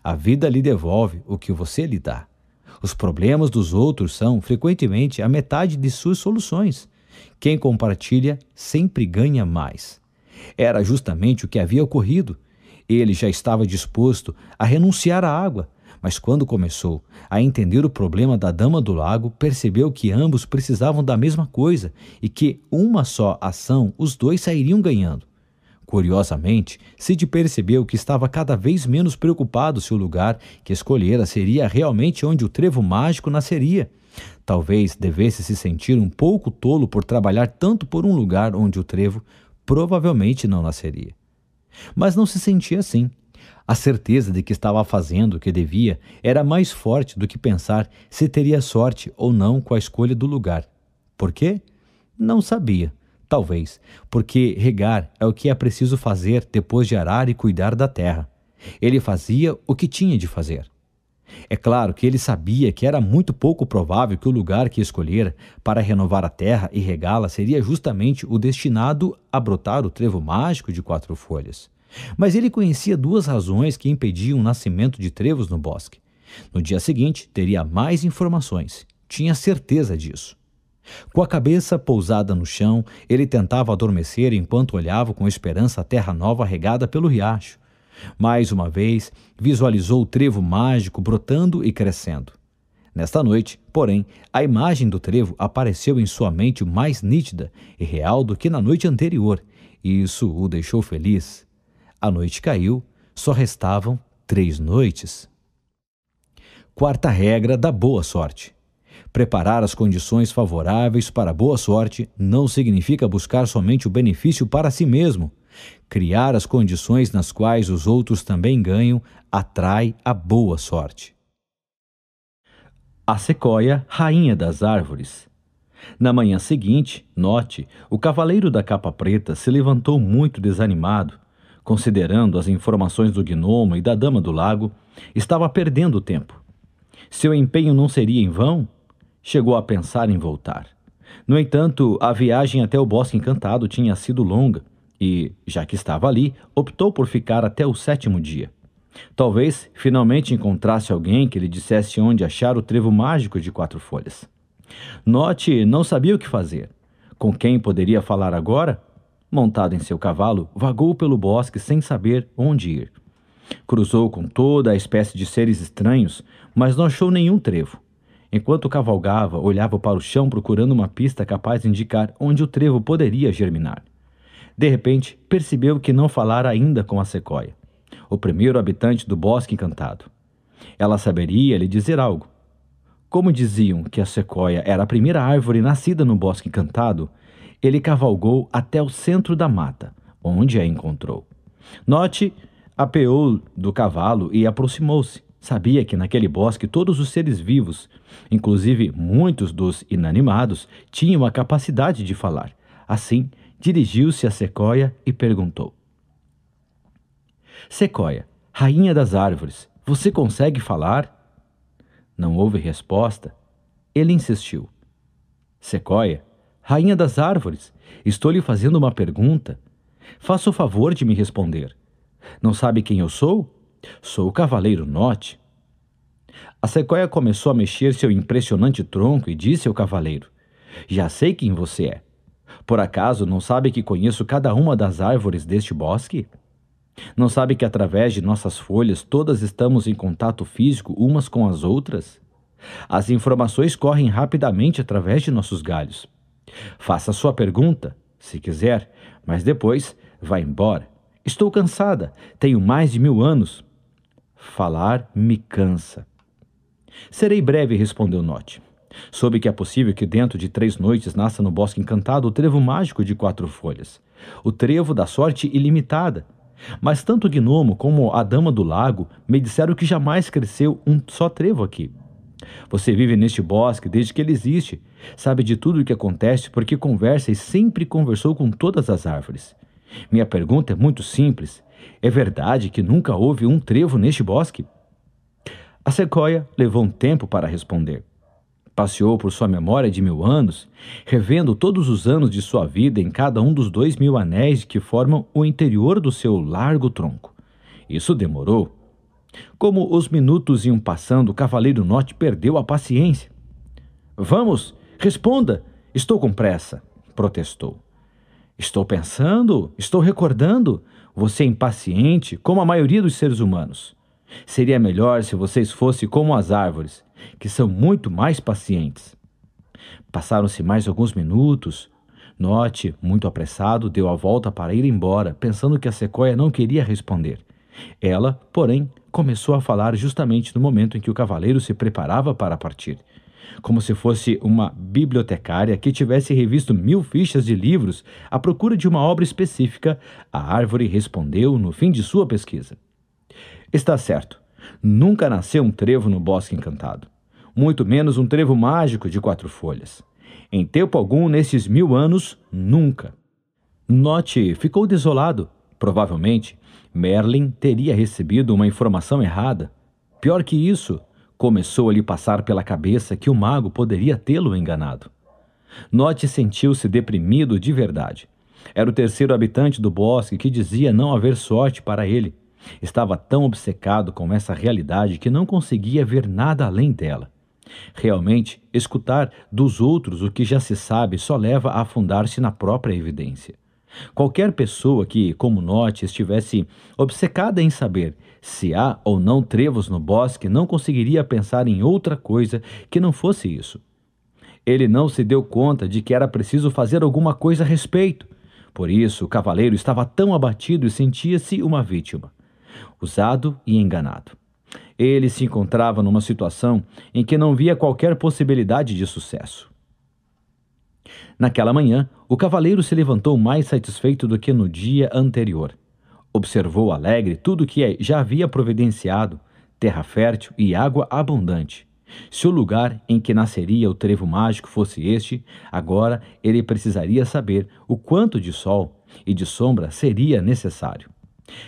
a vida lhe devolve o que você lhe dá. Os problemas dos outros são, frequentemente, a metade de suas soluções. Quem compartilha sempre ganha mais. Era justamente o que havia ocorrido. Ele já estava disposto a renunciar à água, mas quando começou a entender o problema da Dama do Lago, percebeu que ambos precisavam da mesma coisa e que uma só ação os dois sairiam ganhando. Curiosamente, Cid percebeu que estava cada vez menos preocupado se o lugar que escolhera seria realmente onde o trevo mágico nasceria. Talvez devesse se sentir um pouco tolo por trabalhar tanto por um lugar onde o trevo provavelmente não nasceria. Mas não se sentia assim. A certeza de que estava fazendo o que devia era mais forte do que pensar se teria sorte ou não com a escolha do lugar. Por quê? Não sabia. Talvez porque regar é o que é preciso fazer depois de arar e cuidar da terra. Ele fazia o que tinha de fazer. É claro que ele sabia que era muito pouco provável que o lugar que escolhera para renovar a terra e regá-la seria justamente o destinado a brotar o trevo mágico de 4 folhas. Mas ele conhecia 2 razões que impediam o nascimento de trevos no bosque. No dia seguinte, teria mais informações. Tinha certeza disso. Com a cabeça pousada no chão, ele tentava adormecer enquanto olhava com esperança a terra nova regada pelo riacho. Mais uma vez, visualizou o trevo mágico brotando e crescendo. Nesta noite, porém, a imagem do trevo apareceu em sua mente mais nítida e real do que na noite anterior, e isso o deixou feliz. A noite caiu, só restavam 3 noites. 4ª regra da boa sorte. Preparar as condições favoráveis para a boa sorte não significa buscar somente o benefício para si mesmo. Criar as condições nas quais os outros também ganham atrai a boa sorte. A sequoia, rainha das árvores. Na manhã seguinte, note, o cavaleiro da capa preta se levantou muito desanimado. Considerando as informações do gnomo e da dama do lago, estava perdendo tempo. Seu empenho não seria em vão? Chegou a pensar em voltar. No entanto, a viagem até o Bosque Encantado tinha sido longa e, já que estava ali, optou por ficar até o 7º dia. Talvez finalmente encontrasse alguém que lhe dissesse onde achar o trevo mágico de 4 folhas. Note não sabia o que fazer. Com quem poderia falar agora? Montado em seu cavalo, vagou pelo bosque sem saber onde ir. Cruzou com toda a espécie de seres estranhos, mas não achou nenhum trevo. Enquanto cavalgava, olhava para o chão procurando uma pista capaz de indicar onde o trevo poderia germinar. De repente, percebeu que não falara ainda com a sequoia, o primeiro habitante do Bosque Encantado. Ela saberia lhe dizer algo. Como diziam que a sequoia era a primeira árvore nascida no Bosque Encantado, ele cavalgou até o centro da mata, onde a encontrou. Note, apeou do cavalo e aproximou-se. Sabia que naquele bosque todos os seres vivos, inclusive muitos dos inanimados, tinham a capacidade de falar. Assim, dirigiu-se à sequoia e perguntou: Sequoia, rainha das árvores, você consegue falar? Não houve resposta. Ele insistiu: Sequoia, rainha das árvores, estou lhe fazendo uma pergunta. Faça o favor de me responder. Não sabe quem eu sou? Sou o cavaleiro Note. A sequoia começou a mexer seu impressionante tronco e disse ao cavaleiro: Já sei quem você é. Por acaso não sabe que conheço cada uma das árvores deste bosque? Não sabe que através de nossas folhas todas estamos em contato físico umas com as outras? As informações correm rapidamente através de nossos galhos. Faça sua pergunta, se quiser, mas depois vá embora. Estou cansada, tenho mais de 1000 anos. Falar me cansa. Serei breve, respondeu Nott. Soube que é possível que dentro de 3 noites nasça no Bosque Encantado o trevo mágico de 4 folhas. O trevo da sorte ilimitada. Mas tanto o gnomo como a dama do lago me disseram que jamais cresceu um só trevo aqui. Você vive neste bosque desde que ele existe. Sabe de tudo o que acontece porque conversa e sempre conversou com todas as árvores. Minha pergunta é muito simples. É verdade que nunca houve um trevo neste bosque? A sequoia levou um tempo para responder. Passeou por sua memória de 1000 anos, revendo todos os anos de sua vida em cada um dos 2000 anéis que formam o interior do seu largo tronco. Isso demorou. Como os minutos iam passando, o cavaleiro Nott perdeu a paciência. Vamos, responda, estou com pressa, protestou. Estou pensando, estou recordando. Você é impaciente, como a maioria dos seres humanos. Seria melhor se vocês fossem como as árvores, que são muito mais pacientes. Passaram-se mais alguns minutos. Nott, muito apressado, deu a volta para ir embora, pensando que a sequoia não queria responder. Ela, porém, começou a falar justamente no momento em que o cavaleiro se preparava para partir. Como se fosse uma bibliotecária que tivesse revisto 1000 fichas de livros à procura de uma obra específica, a árvore respondeu no fim de sua pesquisa. Está certo. Nunca nasceu um trevo no Bosque Encantado. Muito menos um trevo mágico de 4 folhas. Em tempo algum, nesses 1000 anos, nunca. Nott ficou desolado. Provavelmente, Merlin teria recebido uma informação errada. Pior que isso, começou a lhe passar pela cabeça que o mago poderia tê-lo enganado. Nott sentiu-se deprimido de verdade. Era o 3º habitante do bosque que dizia não haver sorte para ele. Estava tão obcecado com essa realidade que não conseguia ver nada além dela. Realmente, escutar dos outros o que já se sabe só leva a afundar-se na própria evidência. Qualquer pessoa que, como Nott, estivesse obcecada em saber se há ou não trevos no bosque não conseguiria pensar em outra coisa que não fosse isso. Ele não se deu conta de que era preciso fazer alguma coisa a respeito. Por isso, o cavaleiro estava tão abatido e sentia-se uma vítima. Usado e enganado. Ele se encontrava numa situação em que não via qualquer possibilidade de sucesso. Naquela manhã, o cavaleiro se levantou mais satisfeito do que no dia anterior. Observou alegre tudo que já havia providenciado, terra fértil e água abundante. Se o lugar em que nasceria o trevo mágico fosse este, agora ele precisaria saber o quanto de sol e de sombra seria necessário.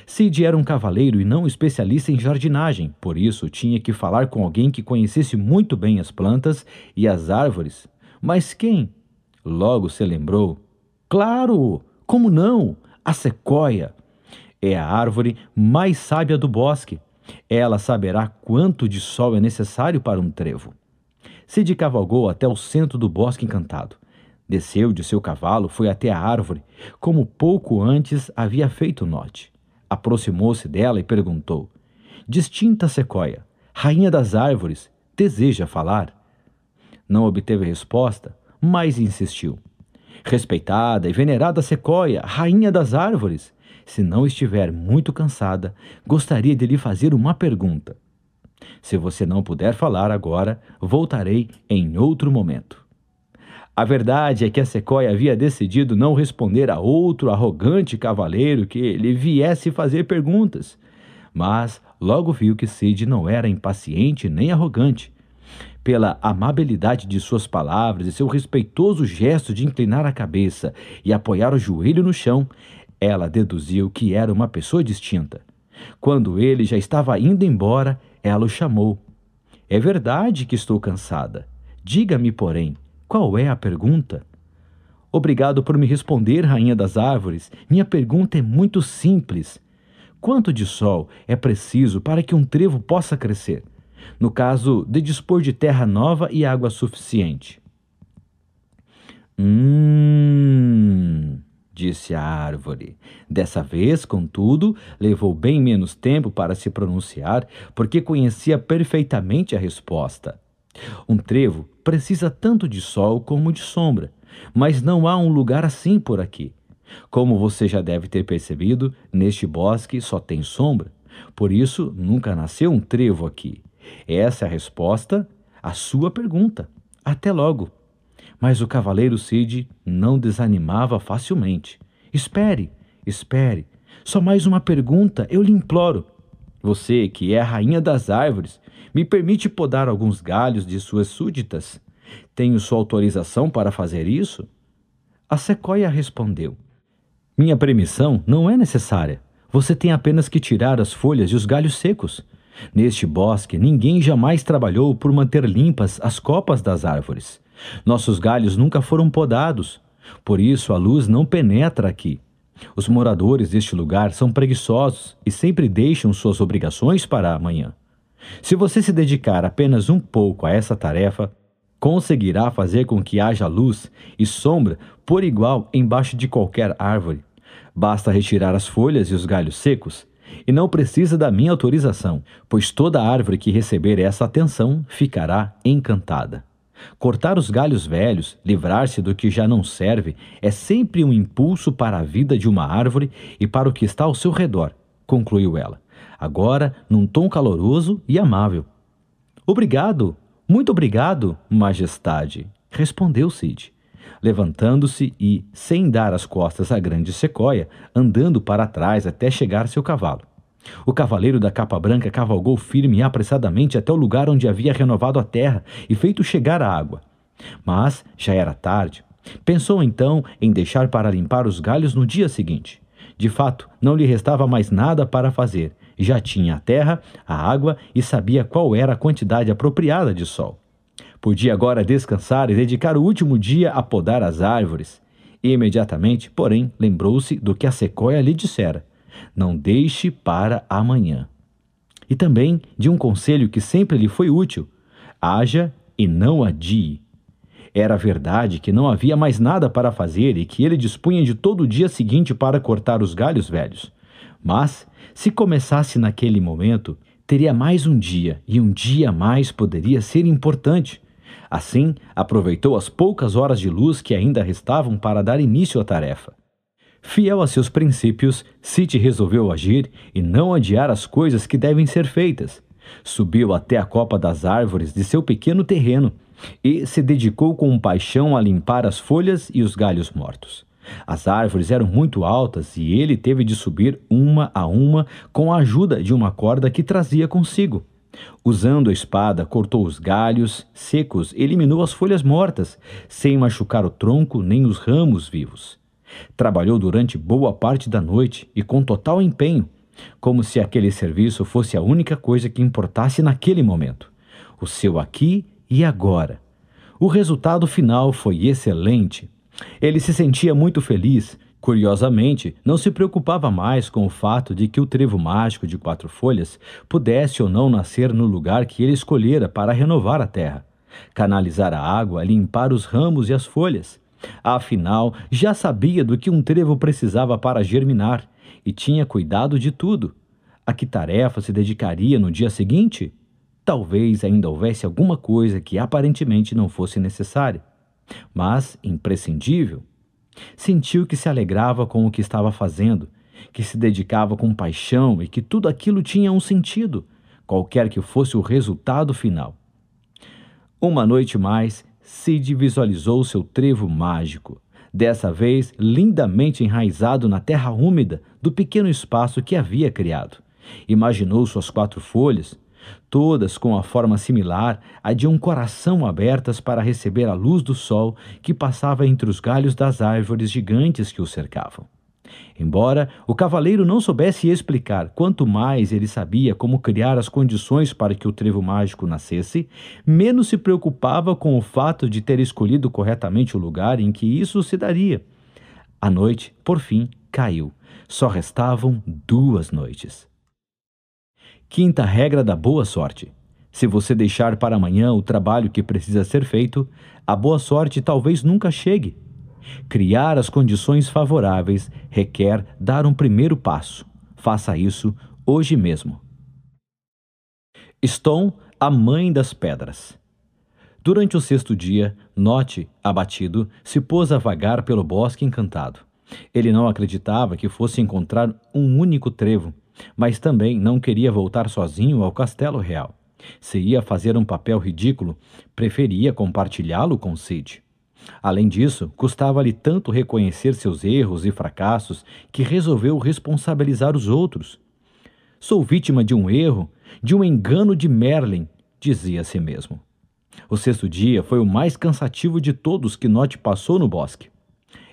Cid era um cavaleiro e não especialista em jardinagem, por isso tinha que falar com alguém que conhecesse muito bem as plantas e as árvores. Mas quem? Logo se lembrou. Claro! Como não? A sequoia! É a árvore mais sábia do bosque. Ela saberá quanto de sol é necessário para um trevo. Cid cavalgou até o centro do Bosque Encantado. Desceu de seu cavalo, foi até a árvore, como pouco antes havia feito Nott. Aproximou-se dela e perguntou: Distinta sequoia, rainha das árvores, deseja falar? Não obteve resposta, mas insistiu. Respeitada e venerada sequoia, rainha das árvores, se não estiver muito cansada, gostaria de lhe fazer uma pergunta. Se você não puder falar agora, voltarei em outro momento. A verdade é que a sequoia havia decidido não responder a outro arrogante cavaleiro que lhe viesse fazer perguntas. Mas logo viu que Cid não era impaciente nem arrogante. Pela amabilidade de suas palavras e seu respeitoso gesto de inclinar a cabeça e apoiar o joelho no chão, ela deduziu que era uma pessoa distinta. Quando ele já estava indo embora, ela o chamou. É verdade que estou cansada. Diga-me, porém, qual é a pergunta? Obrigado por me responder, rainha das árvores. Minha pergunta é muito simples. Quanto de sol é preciso para que um trevo possa crescer? No caso de dispor de terra nova e água suficiente. disse a árvore. Dessa vez, contudo, levou bem menos tempo para se pronunciar, porque conhecia perfeitamente a resposta. Um trevo precisa tanto de sol como de sombra, mas não há um lugar assim por aqui. Como você já deve ter percebido, neste bosque só tem sombra. Por isso, nunca nasceu um trevo aqui. Essa é a resposta à sua pergunta. Até logo. Mas o cavaleiro Cid não desanimava facilmente. Espere, espere. Só mais uma pergunta, eu lhe imploro. Você, que é a rainha das árvores, me permite podar alguns galhos de suas súditas? Tenho sua autorização para fazer isso? A sequoia respondeu: minha permissão não é necessária. Você tem apenas que tirar as folhas e os galhos secos. Neste bosque, ninguém jamais trabalhou por manter limpas as copas das árvores. Nossos galhos nunca foram podados. Por isso, a luz não penetra aqui. Os moradores deste lugar são preguiçosos e sempre deixam suas obrigações para amanhã. Se você se dedicar apenas um pouco a essa tarefa, conseguirá fazer com que haja luz e sombra por igual embaixo de qualquer árvore. Basta retirar as folhas e os galhos secos, e não precisa da minha autorização, pois toda árvore que receber essa atenção ficará encantada. Cortar os galhos velhos, livrar-se do que já não serve, é sempre um impulso para a vida de uma árvore e para o que está ao seu redor, concluiu ela, agora num tom caloroso e amável. Obrigado, muito obrigado, majestade, respondeu Cid, levantando-se e, sem dar as costas à grande sequoia, andando para trás até chegar seu cavalo. O cavaleiro da capa branca cavalgou firme e apressadamente até o lugar onde havia renovado a terra e feito chegar a água. Mas já era tarde. Pensou então em deixar para limpar os galhos no dia seguinte. De fato, não lhe restava mais nada para fazer. Já tinha a terra, a água e sabia qual era a quantidade apropriada de sol. Podia agora descansar e dedicar o último dia a podar as árvores. E imediatamente, porém, lembrou-se do que a sequoia lhe dissera: não deixe para amanhã. E também de um conselho que sempre lhe foi útil: haja e não adie. Era verdade que não havia mais nada para fazer e que ele dispunha de todo o dia seguinte para cortar os galhos velhos. Mas, se começasse naquele momento, teria mais um dia, e um dia a mais poderia ser importante. Assim, aproveitou as poucas horas de luz que ainda restavam para dar início à tarefa. Fiel a seus princípios, Cid resolveu agir e não adiar as coisas que devem ser feitas. Subiu até a copa das árvores de seu pequeno terreno e se dedicou com paixão a limpar as folhas e os galhos mortos. As árvores eram muito altas e ele teve de subir uma a uma com a ajuda de uma corda que trazia consigo. Usando a espada, cortou os galhos secos e eliminou as folhas mortas, sem machucar o tronco nem os ramos vivos. Trabalhou durante boa parte da noite e com total empenho, como se aquele serviço fosse a única coisa que importasse naquele momento, o seu aqui e agora. O resultado final foi excelente. Ele se sentia muito feliz. Curiosamente, não se preocupava mais com o fato de que o trevo mágico de 4 folhas pudesse ou não nascer no lugar que ele escolhera para renovar a terra, canalizar a água, limpar os ramos e as folhas. Afinal, já sabia do que um trevo precisava para germinar e tinha cuidado de tudo. A que tarefa se dedicaria no dia seguinte? Talvez ainda houvesse alguma coisa que aparentemente não fosse necessária, mas imprescindível. Sentiu que se alegrava com o que estava fazendo, que se dedicava com paixão e que tudo aquilo tinha um sentido, qualquer que fosse o resultado final. Uma noite mais, Cid visualizou seu trevo mágico, dessa vez lindamente enraizado na terra úmida do pequeno espaço que havia criado. Imaginou suas 4 folhas, todas com a forma similar à de um coração abertas para receber a luz do sol que passava entre os galhos das árvores gigantes que o cercavam. Embora o cavaleiro não soubesse explicar, quanto mais ele sabia como criar as condições para que o trevo mágico nascesse, menos se preocupava com o fato de ter escolhido corretamente o lugar em que isso se daria. A noite, por fim, caiu. Só restavam 2 noites. Quinta regra da boa sorte: se você deixar para amanhã o trabalho que precisa ser feito, a boa sorte talvez nunca chegue. Criar as condições favoráveis requer dar um primeiro passo. Faça isso hoje mesmo. Stone, a mãe das pedras. Durante o sexto dia, Nott, abatido, se pôs a vagar pelo bosque encantado. Ele não acreditava que fosse encontrar um único trevo, mas também não queria voltar sozinho ao castelo real. Se ia fazer um papel ridículo, preferia compartilhá-lo com Sid. Além disso, custava-lhe tanto reconhecer seus erros e fracassos que resolveu responsabilizar os outros. Sou vítima de um erro, de um engano de Merlin, dizia a si mesmo. O sexto dia foi o mais cansativo de todos que Nott passou no bosque.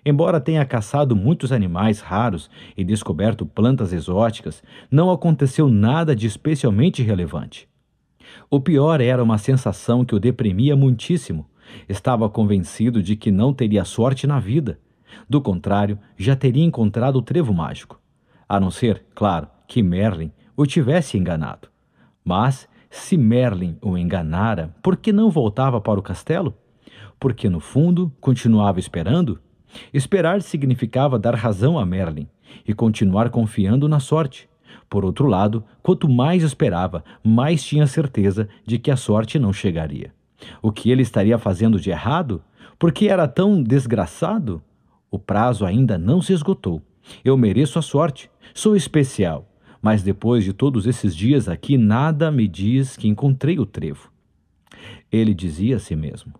Embora tenha caçado muitos animais raros e descoberto plantas exóticas, não aconteceu nada de especialmente relevante. O pior era uma sensação que o deprimia muitíssimo. Estava convencido de que não teria sorte na vida. Do contrário, já teria encontrado o trevo mágico. A não ser, claro, que Merlin o tivesse enganado. Mas, se Merlin o enganara, por que não voltava para o castelo? Porque, no fundo, continuava esperando? Esperar significava dar razão a Merlin e continuar confiando na sorte. Por outro lado, quanto mais esperava, mais tinha certeza de que a sorte não chegaria. O que ele estaria fazendo de errado? Por que era tão desgraçado? O prazo ainda não se esgotou. Eu mereço a sorte. Sou especial. Mas depois de todos esses dias aqui, nada me diz que encontrei o trevo. Ele dizia a si mesmo.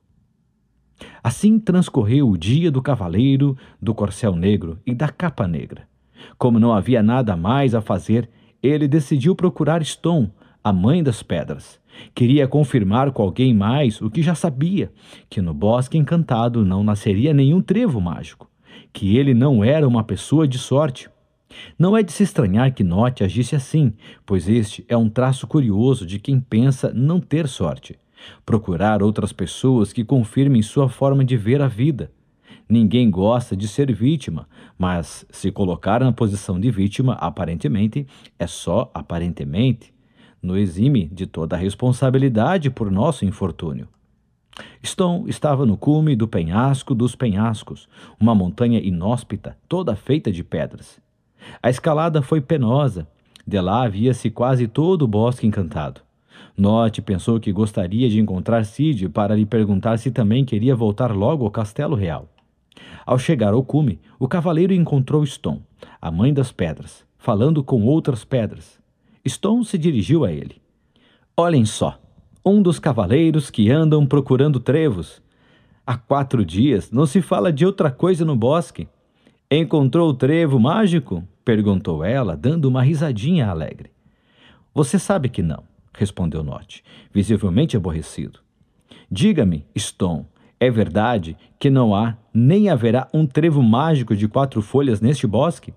Assim transcorreu o dia do cavaleiro, do corcel negro e da capa negra. Como não havia nada mais a fazer, ele decidiu procurar Stone, a mãe das pedras. Queria confirmar com alguém mais o que já sabia, que no bosque encantado não nasceria nenhum trevo mágico, que ele não era uma pessoa de sorte. Não é de se estranhar que Nott agisse assim, pois este é um traço curioso de quem pensa não ter sorte. Procurar outras pessoas que confirmem sua forma de ver a vida. Ninguém gosta de ser vítima, mas se colocar na posição de vítima, aparentemente, é só aparentemente, nos exime de toda a responsabilidade por nosso infortúnio. Stone estava no cume do penhasco dos penhascos, uma montanha inóspita, toda feita de pedras. A escalada foi penosa. De lá via-se quase todo o bosque encantado. Nott pensou que gostaria de encontrar Sid para lhe perguntar se também queria voltar logo ao castelo real. Ao chegar ao cume, o cavaleiro encontrou Stone, a mãe das pedras, falando com outras pedras. Stone se dirigiu a ele. Olhem só, um dos cavaleiros que andam procurando trevos. Há 4 dias não se fala de outra coisa no bosque. Encontrou o trevo mágico? Perguntou ela, dando uma risadinha alegre. Você sabe que não, respondeu Nott, visivelmente aborrecido. Diga-me, Stone, é verdade que não há nem haverá um trevo mágico de 4 folhas neste bosque?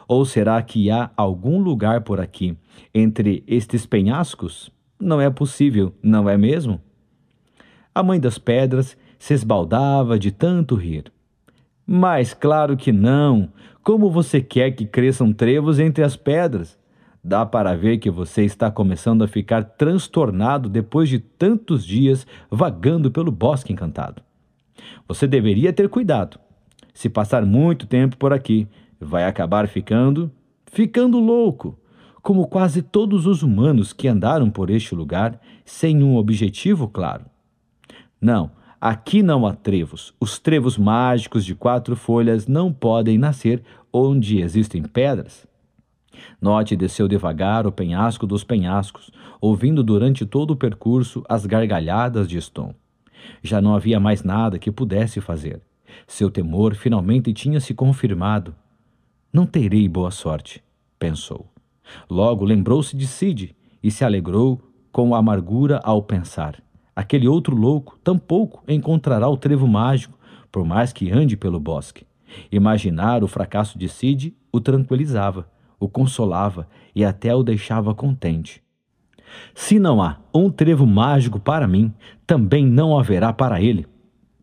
Ou será que há algum lugar por aqui, entre estes penhascos? Não é possível, não é mesmo? A mãe das pedras se esbaldava de tanto rir. Mas claro que não! Como você quer que cresçam trevos entre as pedras? Dá para ver que você está começando a ficar transtornado depois de tantos dias vagando pelo bosque encantado. Você deveria ter cuidado. Se passar muito tempo por aqui, vai acabar ficando louco, como quase todos os humanos que andaram por este lugar sem um objetivo claro. Não, aqui não há trevos. Os trevos mágicos de 4 folhas não podem nascer onde existem pedras. Nott desceu devagar o penhasco dos penhascos, ouvindo durante todo o percurso as gargalhadas de Stone. Já não havia mais nada que pudesse fazer. Seu temor finalmente tinha se confirmado. Não terei boa sorte, pensou. Logo lembrou-se de Sid e se alegrou com amargura ao pensar. Aquele outro louco tampouco encontrará o trevo mágico, por mais que ande pelo bosque. Imaginar o fracasso de Sid o tranquilizava, o consolava e até o deixava contente. Se não há um trevo mágico para mim, também não haverá para ele,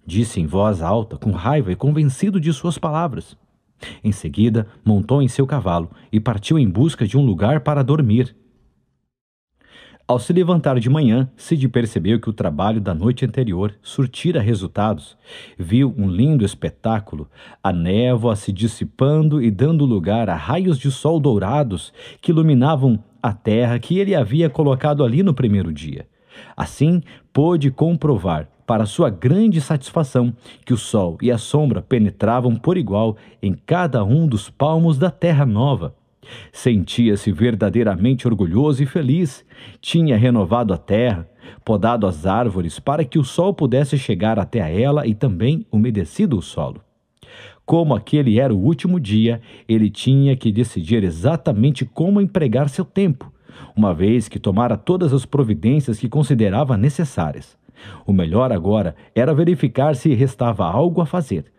disse em voz alta, com raiva e convencido de suas palavras. Em seguida, montou em seu cavalo e partiu em busca de um lugar para dormir. Ao se levantar de manhã, Sid percebeu que o trabalho da noite anterior surtira resultados. Viu um lindo espetáculo, a névoa se dissipando e dando lugar a raios de sol dourados que iluminavam a terra que ele havia colocado ali no primeiro dia. Assim, pôde comprovar, para sua grande satisfação, que o sol e a sombra penetravam por igual em cada um dos palmos da terra nova. Sentia-se verdadeiramente orgulhoso e feliz. Tinha renovado a terra, podado as árvores para que o sol pudesse chegar até ela e também umedecido o solo. Como aquele era o último dia, ele tinha que decidir exatamente como empregar seu tempo, uma vez que tomara todas as providências que considerava necessárias. O melhor agora era verificar se restava algo a fazer.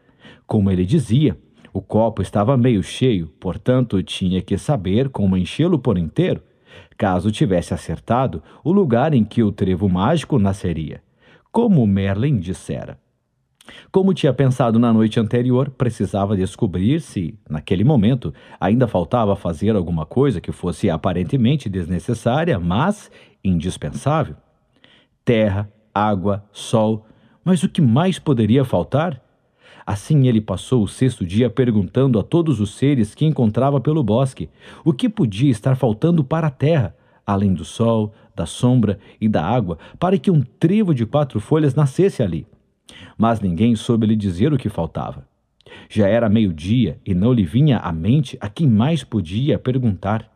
Como ele dizia, o copo estava meio cheio, portanto tinha que saber como enchê-lo por inteiro, caso tivesse acertado o lugar em que o trevo mágico nasceria, como Merlin dissera. Como tinha pensado na noite anterior, precisava descobrir se, naquele momento, ainda faltava fazer alguma coisa que fosse aparentemente desnecessária, mas indispensável. Terra, água, sol, mas o que mais poderia faltar? Assim ele passou o 6º dia perguntando a todos os seres que encontrava pelo bosque o que podia estar faltando para a terra, além do sol, da sombra e da água, para que um trevo de 4 folhas nascesse ali. Mas ninguém soube lhe dizer o que faltava. Já era meio-dia e não lhe vinha à mente a quem mais podia perguntar.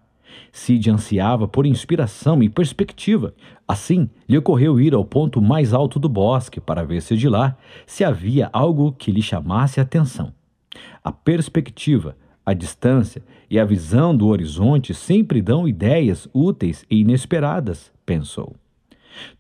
Sid ansiava por inspiração e perspectiva. Assim, lhe ocorreu ir ao ponto mais alto do bosque para ver se de lá se havia algo que lhe chamasse a atenção. A perspectiva, a distância e a visão do horizonte sempre dão ideias úteis e inesperadas, pensou.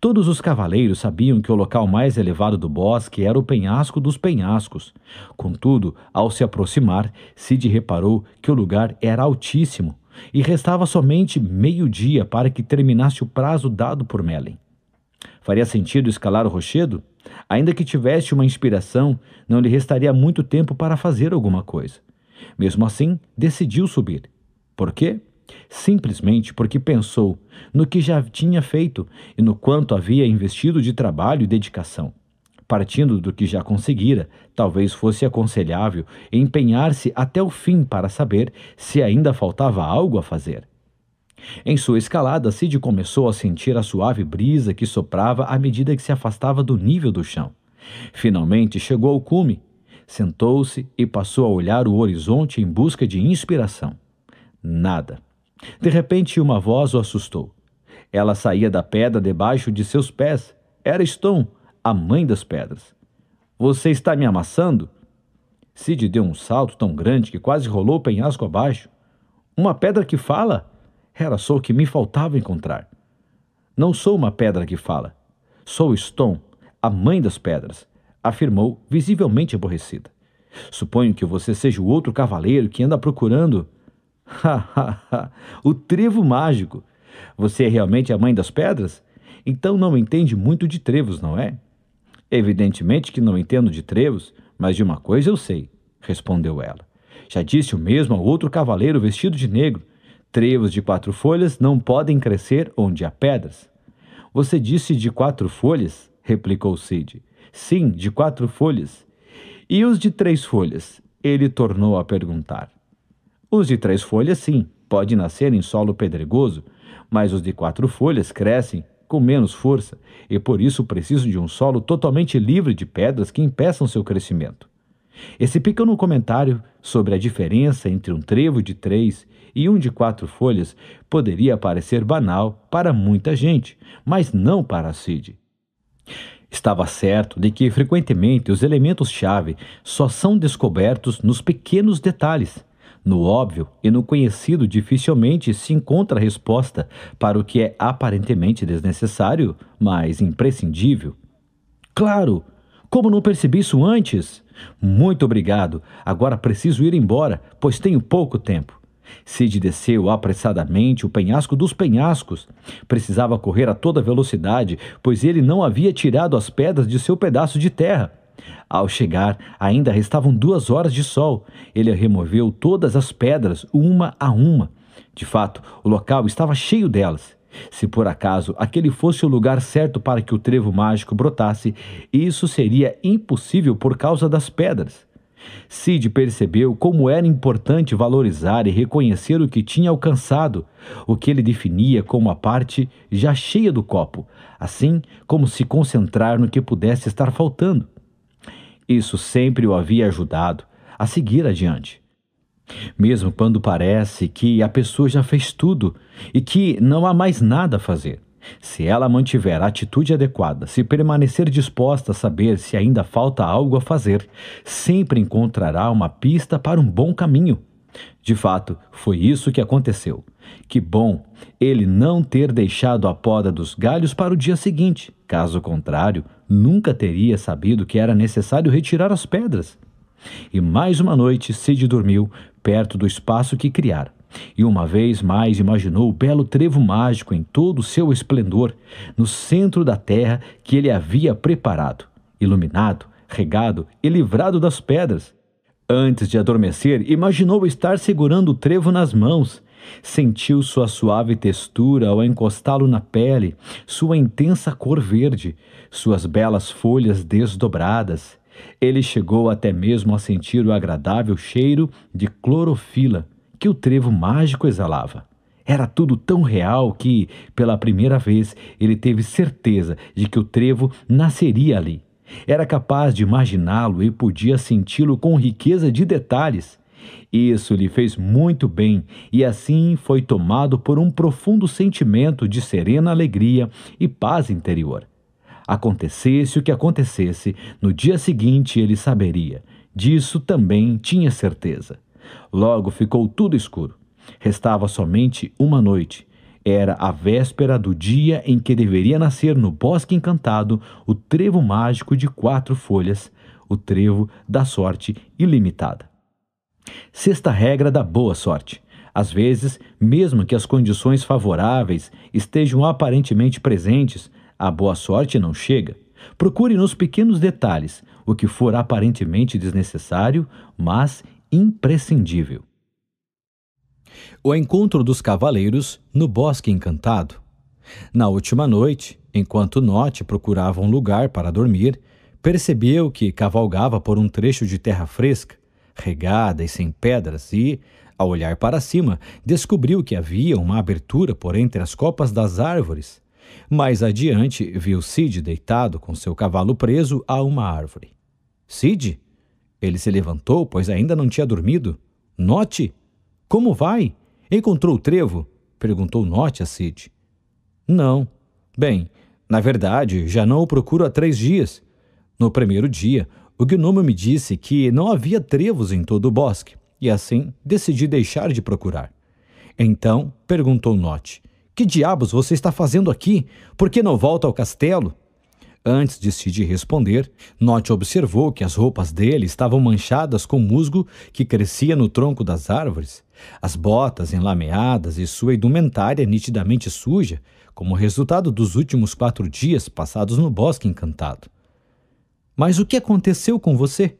Todos os cavaleiros sabiam que o local mais elevado do bosque era o penhasco dos penhascos. Contudo, ao se aproximar, Sid reparou que o lugar era altíssimo e restava somente meio-dia para que terminasse o prazo dado por Merlin. Faria sentido escalar o rochedo? Ainda que tivesse uma inspiração, não lhe restaria muito tempo para fazer alguma coisa. Mesmo assim, decidiu subir. Por quê? Simplesmente porque pensou no que já tinha feito e no quanto havia investido de trabalho e dedicação. Partindo do que já conseguira, talvez fosse aconselhável empenhar-se até o fim para saber se ainda faltava algo a fazer. Em sua escalada, Sid começou a sentir a suave brisa que soprava à medida que se afastava do nível do chão. Finalmente chegou ao cume, sentou-se e passou a olhar o horizonte em busca de inspiração. Nada. De repente, uma voz o assustou. Ela saía da pedra debaixo de seus pés. Era Stone, a mãe das pedras. Você está me amassando? Sid deu um salto tão grande que quase rolou o penhasco abaixo. Uma pedra que fala? Era só o que me faltava encontrar. Não sou uma pedra que fala. Sou Stone, a mãe das pedras, afirmou, visivelmente aborrecida. Suponho que você seja o outro cavaleiro que anda procurando... o trevo mágico. Você é realmente a mãe das pedras? Então não entende muito de trevos, não é? Evidentemente que não entendo de trevos, mas de uma coisa eu sei, respondeu ela. Já disse o mesmo ao outro cavaleiro vestido de negro. Trevos de 4 folhas não podem crescer onde há pedras. Você disse de 4 folhas? Replicou Sid. Sim, de 4 folhas. E os de 3 folhas? Ele tornou a perguntar. Os de 3 folhas, sim, podem nascer em solo pedregoso, mas os de 4 folhas crescem com menos força e por isso precisam de um solo totalmente livre de pedras que impeçam seu crescimento. Esse pequeno comentário sobre a diferença entre um trevo de 3 e um de 4 folhas poderia parecer banal para muita gente, mas não para Sid. Estava certo de que frequentemente os elementos-chave só são descobertos nos pequenos detalhes. No óbvio e no conhecido dificilmente se encontra a resposta para o que é aparentemente desnecessário, mas imprescindível. Claro! Como não percebi isso antes? Muito obrigado. Agora preciso ir embora, pois tenho pouco tempo. Sid desceu apressadamente o penhasco dos penhascos. Precisava correr a toda velocidade, pois ele não havia tirado as pedras de seu pedaço de terra. Ao chegar, ainda restavam 2 horas de sol. Ele removeu todas as pedras, uma a uma. De fato, o local estava cheio delas. Se por acaso aquele fosse o lugar certo para que o trevo mágico brotasse, isso seria impossível por causa das pedras. Sid percebeu como era importante valorizar e reconhecer o que tinha alcançado, o que ele definia como a parte já cheia do copo, assim como se concentrar no que pudesse estar faltando. Isso sempre o havia ajudado a seguir adiante. Mesmo quando parece que a pessoa já fez tudo e que não há mais nada a fazer. Se ela mantiver a atitude adequada, se permanecer disposta a saber se ainda falta algo a fazer, sempre encontrará uma pista para um bom caminho. De fato, foi isso que aconteceu. Que bom ele não ter deixado a poda dos galhos para o dia seguinte. Caso contrário, nunca teria sabido que era necessário retirar as pedras. E mais uma noite Sid dormiu perto do espaço que criara. E uma vez mais imaginou o belo trevo mágico em todo o seu esplendor, no centro da terra que ele havia preparado, iluminado, regado e livrado das pedras. Antes de adormecer, imaginou estar segurando o trevo nas mãos. Sentiu sua suave textura ao encostá-lo na pele, sua intensa cor verde, suas belas folhas desdobradas. Ele chegou até mesmo a sentir o agradável cheiro de clorofila que o trevo mágico exalava. Era tudo tão real que, pela primeira vez, ele teve certeza de que o trevo nasceria ali. Era capaz de imaginá-lo e podia senti-lo com riqueza de detalhes. Isso lhe fez muito bem e assim foi tomado por um profundo sentimento de serena alegria e paz interior. Acontecesse o que acontecesse, no dia seguinte ele saberia. Disso também tinha certeza. Logo ficou tudo escuro. Restava somente uma noite. Era a véspera do dia em que deveria nascer no Bosque Encantado o trevo mágico de 4 folhas, o trevo da sorte ilimitada. Sexta regra da boa sorte. Às vezes, mesmo que as condições favoráveis estejam aparentemente presentes, a boa sorte não chega. Procure nos pequenos detalhes o que for aparentemente desnecessário, mas imprescindível. O encontro dos cavaleiros no Bosque Encantado. Na última noite, enquanto Nott procurava um lugar para dormir, percebeu que cavalgava por um trecho de terra fresca, regada e sem pedras e, ao olhar para cima, descobriu que havia uma abertura por entre as copas das árvores. Mais adiante, viu Sid deitado com seu cavalo preso a uma árvore. Sid? Ele se levantou, pois ainda não tinha dormido. Nott? Como vai? Encontrou o trevo? Perguntou Nott a Sid. Não. Bem, na verdade, já não o procuro há 3 dias. No primeiro dia, o gnomo me disse que não havia trevos em todo o bosque, e assim decidi deixar de procurar. Então, perguntou Nott, que diabos você está fazendo aqui? Por que não volta ao castelo? Antes de Sid responder, Nott observou que as roupas dele estavam manchadas com musgo que crescia no tronco das árvores, as botas enlameadas e sua indumentária nitidamente suja, como resultado dos últimos 4 dias passados no Bosque Encantado. Mas o que aconteceu com você?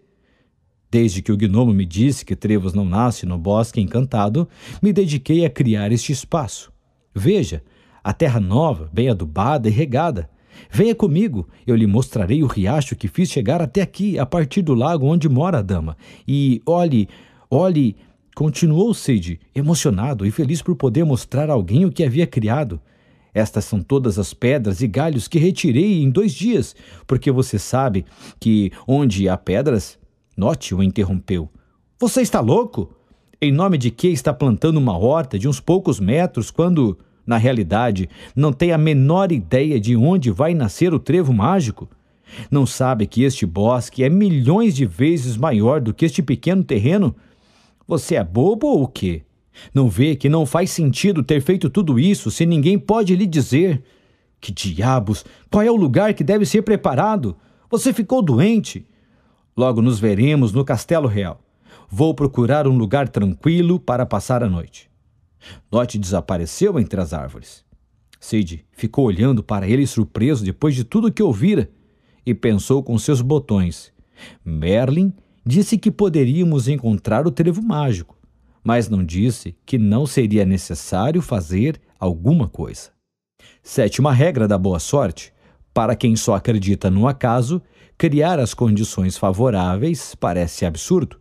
Desde que o gnomo me disse que trevos não nascem no Bosque Encantado, me dediquei a criar este espaço. Veja, a terra nova, bem adubada e regada. Venha comigo, eu lhe mostrarei o riacho que fiz chegar até aqui, a partir do lago onde mora a dama. E olhe, continuou Sid, emocionado e feliz por poder mostrar a alguém o que havia criado. Estas são todas as pedras e galhos que retirei em 2 dias, porque você sabe que onde há pedras... Nott o interrompeu. Você está louco? Em nome de que está plantando uma horta de uns poucos metros quando, na realidade, não tem a menor ideia de onde vai nascer o trevo mágico? Não sabe que este bosque é milhões de vezes maior do que este pequeno terreno? Você é bobo ou o quê? Não vê que não faz sentido ter feito tudo isso se ninguém pode lhe dizer? Que diabos? Qual é o lugar que deve ser preparado? Você ficou doente? Logo nos veremos no Castelo Real. Vou procurar um lugar tranquilo para passar a noite. Nott desapareceu entre as árvores. Sid ficou olhando para ele surpreso depois de tudo que ouvira e pensou com seus botões. Merlin disse que poderíamos encontrar o trevo mágico, mas não disse que não seria necessário fazer alguma coisa. Sétima regra da boa sorte: para quem só acredita no acaso, criar as condições favoráveis parece absurdo.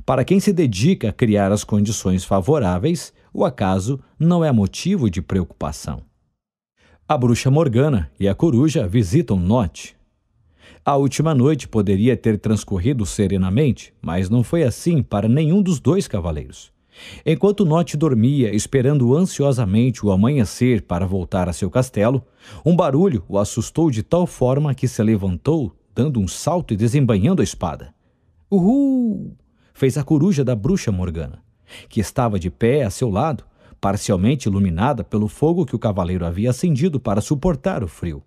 Para quem se dedica a criar as condições favoráveis, o acaso não é motivo de preocupação. A bruxa Morgana e a coruja visitam Nod. A última noite poderia ter transcorrido serenamente, mas não foi assim para nenhum dos dois cavaleiros. Enquanto Nod dormia, esperando ansiosamente o amanhecer para voltar a seu castelo, um barulho o assustou de tal forma que se levantou, dando um salto e desembainhando a espada. Uhul! Fez a coruja da bruxa Morgana, que estava de pé a seu lado, parcialmente iluminada pelo fogo que o cavaleiro havia acendido para suportar o frio.